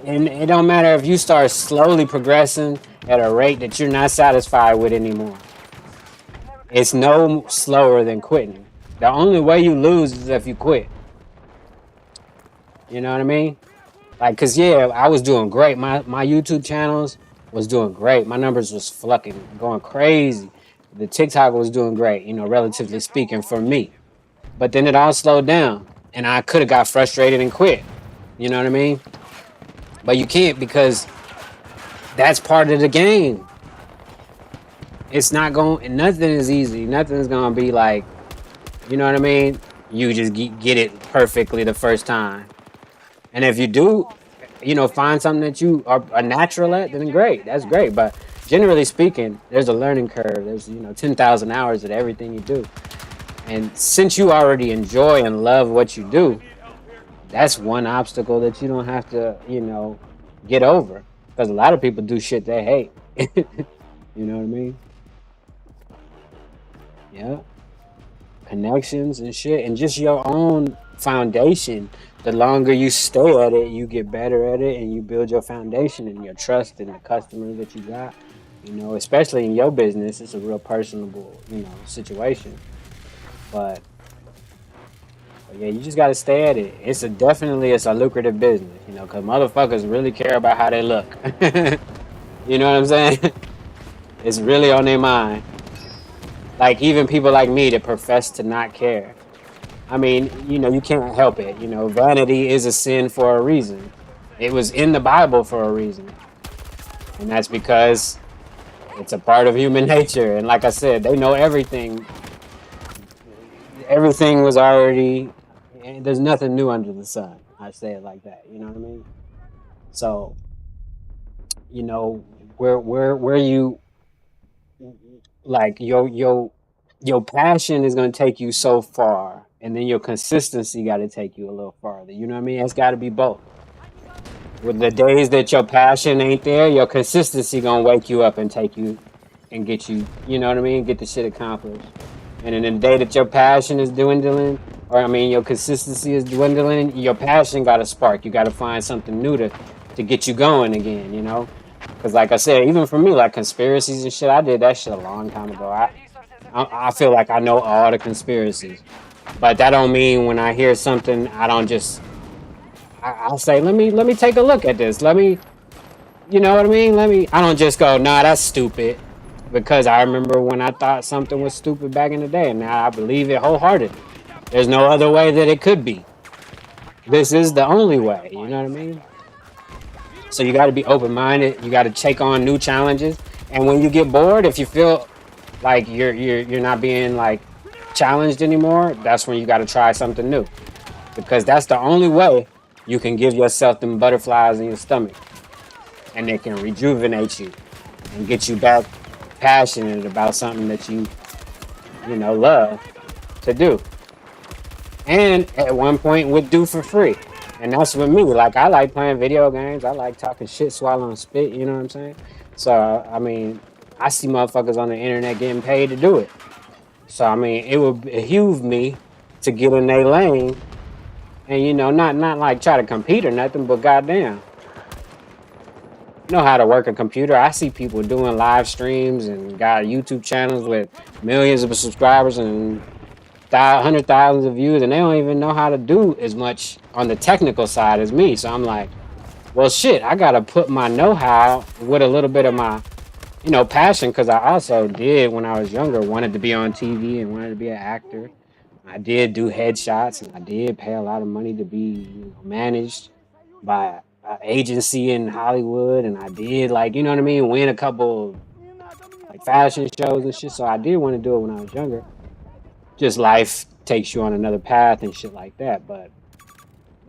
And it don't matter if you start slowly progressing at a rate that you're not satisfied with anymore. It's no slower than quitting. The only way you lose is if you quit. You know what I mean? Like, cause yeah, I was doing great. My YouTube channels was doing great. My numbers was fucking going crazy. The TikTok was doing great, you know, relatively speaking for me. But then it all slowed down, and I could have got frustrated and quit. You know what I mean? But you can't, because that's part of the game. It's not going. Nothing is easy. Nothing's gonna be like, you know what I mean? You just get it perfectly the first time. And if you do, you know, find something that you are a natural at, then great. That's great. But generally speaking, there's a learning curve. There's, you know, 10,000 hours at everything you do. And since you already enjoy and love what you do, that's one obstacle that you don't have to, you know, get over. Because a lot of people do shit they hate. You know what I mean? Yeah. Connections and shit. And just your own foundation. The longer you stay at it, you get better at it, and you build your foundation and your trust in the customers that you got. You know, especially in your business, it's a real personable, you know, situation. But yeah, you just gotta stay at it. It's a lucrative business, you know, because motherfuckers really care about how they look. You know what I'm saying? It's really on their mind. Like, even people like me that profess to not care. I mean, you know, you can't help it. You know, vanity is a sin for a reason. It was in the Bible for a reason. And that's because it's a part of human nature. And like I said, they know everything. Everything was already, there's nothing new under the sun. I say it like that. You know what I mean? So, you know, where you, like, your passion is going to take you so far, and then your consistency got to take you a little farther. You know what I mean? It's got to be both. With the days that your passion ain't there, your consistency going to wake you up and take you and get you, you know what I mean? Get the shit accomplished. And in the day that your passion is dwindling, or I mean, your consistency is dwindling, your passion got to spark. You got to find something new to get you going again, you know? Because like I said, even for me, like conspiracies and shit, I did that shit a long time ago. I feel like I know all the conspiracies, but that don't mean when I hear something, I don't just, I'll say, let me take a look at this. Let me, you know what I mean? I don't just go, nah, that's stupid, because I remember when I thought something was stupid back in the day, and now I believe it wholeheartedly. There's no other way that it could be. This is the only way, you know what I mean? So you got to be open-minded. You got to take on new challenges. And when you get bored, if you feel like you're not being like challenged anymore, that's when you got to try something new, because that's the only way you can give yourself them butterflies in your stomach, and they can rejuvenate you and get you back passionate about something that you know love to do, and at one point would do for free. And that's with me. Like, I like playing video games. I like talking shit, swallowing spit. You know what I'm saying? So I mean, I see motherfuckers on the internet getting paid to do it. So I mean, it would behoove me to get in their lane, and you know, not like try to compete or nothing, but goddamn, know how to work a computer. I see people doing live streams and got YouTube channels with millions of subscribers and hundred thousands of views, and they don't even know how to do as much on the technical side as me. So I'm like, well, shit, I gotta put my know-how with a little bit of my, you know, passion, because I also did, when I was younger, wanted to be on TV and wanted to be an actor. I did do headshots, and I did pay a lot of money to be, you know, managed by an agency in Hollywood, and I did, like, you know what I mean, win a couple like fashion shows and shit. So I did want to do it when I was younger. Just life takes you on another path and shit like that. But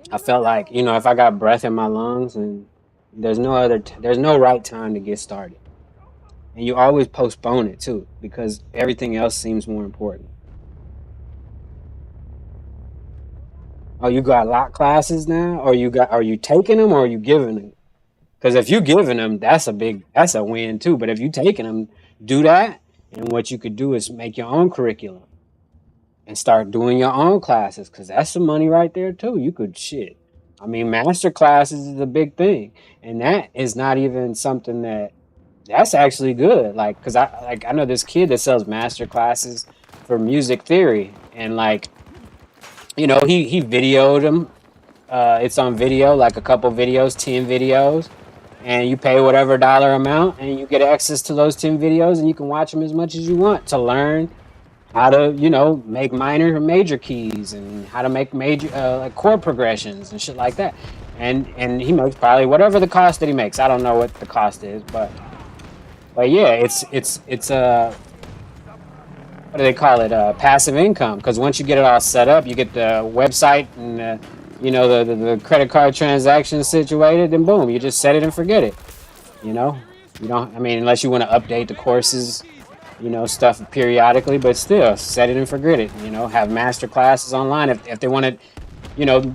I felt like, you know, if I got breath in my lungs, and there's no right time to get started. And you always postpone it too, because everything else seems more important. Oh, you got lot classes now? Or are you taking them, or are you giving them? Because if you giving them, that's a win too. But if you taking them, do that. And what you could do is make your own curriculum and start doing your own classes. Because that's some money right there too. You could shit. I mean, master classes is a big thing, and that is not even something that's actually good. Like, because I know this kid that sells master classes for music theory, and like, he videoed them. It's on video, like a couple videos, 10 videos, and you pay whatever dollar amount, and you get access to those 10 videos, and you can watch them as much as you want to learn how to, make minor and major keys, and how to make major like chord progressions and shit like that. And he makes probably whatever the cost that he makes. I don't know what the cost is, but yeah, it's what do they call it? Passive income. Because once you get it all set up, you get the website and the credit card transaction situated, and boom, you just set it and forget it. You don't. I mean, unless you want to update the courses, stuff periodically, but still, set it and forget it. Have master classes online if they want to.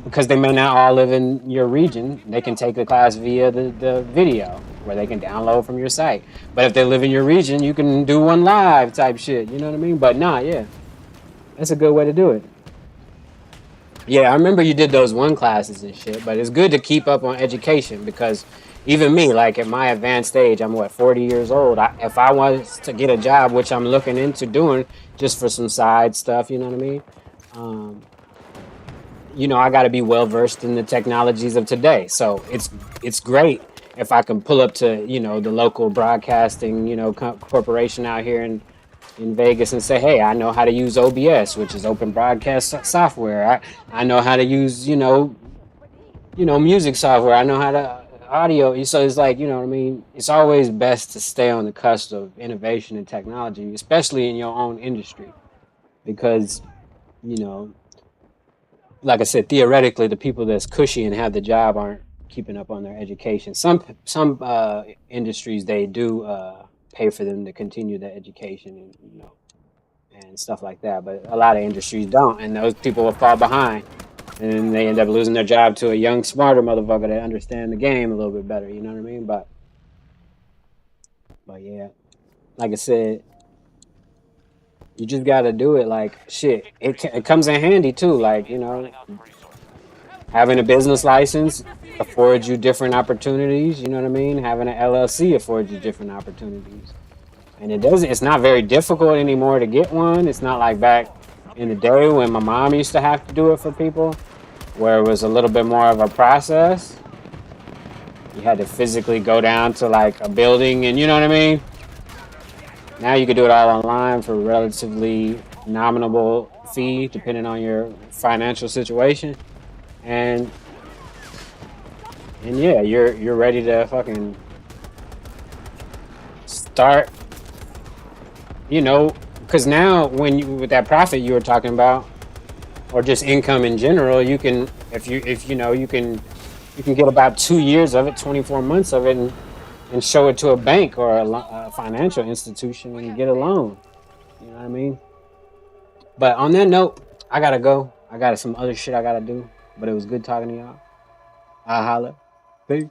Because they may not all live in your region, they can take the class via the video where they can download from your site. But if they live in your region, you can do one live type shit. You know what I mean? But nah, yeah, that's a good way to do it. Yeah, I remember you did those one classes and shit, but it's good to keep up on education because even me, like at my advanced age, I'm 40 years old. If I was to get a job, which I'm looking into doing just for some side stuff, you know what I mean? I got to be well versed in the technologies of today. So it's great if I can pull up to the local broadcasting corporation out here in Vegas and say, hey, I know how to use OBS, which is Open Broadcast Software. I know how to use music software. I know how to audio. So it's like, what I mean? It's always best to stay on the cusp of innovation and technology, especially in your own industry, because like I said, theoretically, the people that's cushy and have the job aren't keeping up on their education. Some industries, they do pay for them to continue their education and stuff like that. But a lot of industries don't, and those people will fall behind, and then they end up losing their job to a young, smarter motherfucker that understand the game a little bit better. You know what I mean? But yeah, like I said, you just gotta do it. Like shit, it comes in handy too. Like having a business license affords you different opportunities. You know what I mean? Having an LLC affords you different opportunities. And it's not very difficult anymore to get one. It's not like back in the day when my mom used to have to do it for people, where it was a little bit more of a process. You had to physically go down to like a building and you know what I mean? Now you can do it all online for a relatively nominal fee, depending on your financial situation. And yeah, you're ready to fucking start, because now with that profit you were talking about, or just income in general, you can you can get about 2 years of it, 24 months of it, and show it to a bank or a financial institution and get a loan. You know what I mean? But on that note, I gotta go. I got some other shit I gotta do. But it was good talking to y'all. I'll holler. Peace.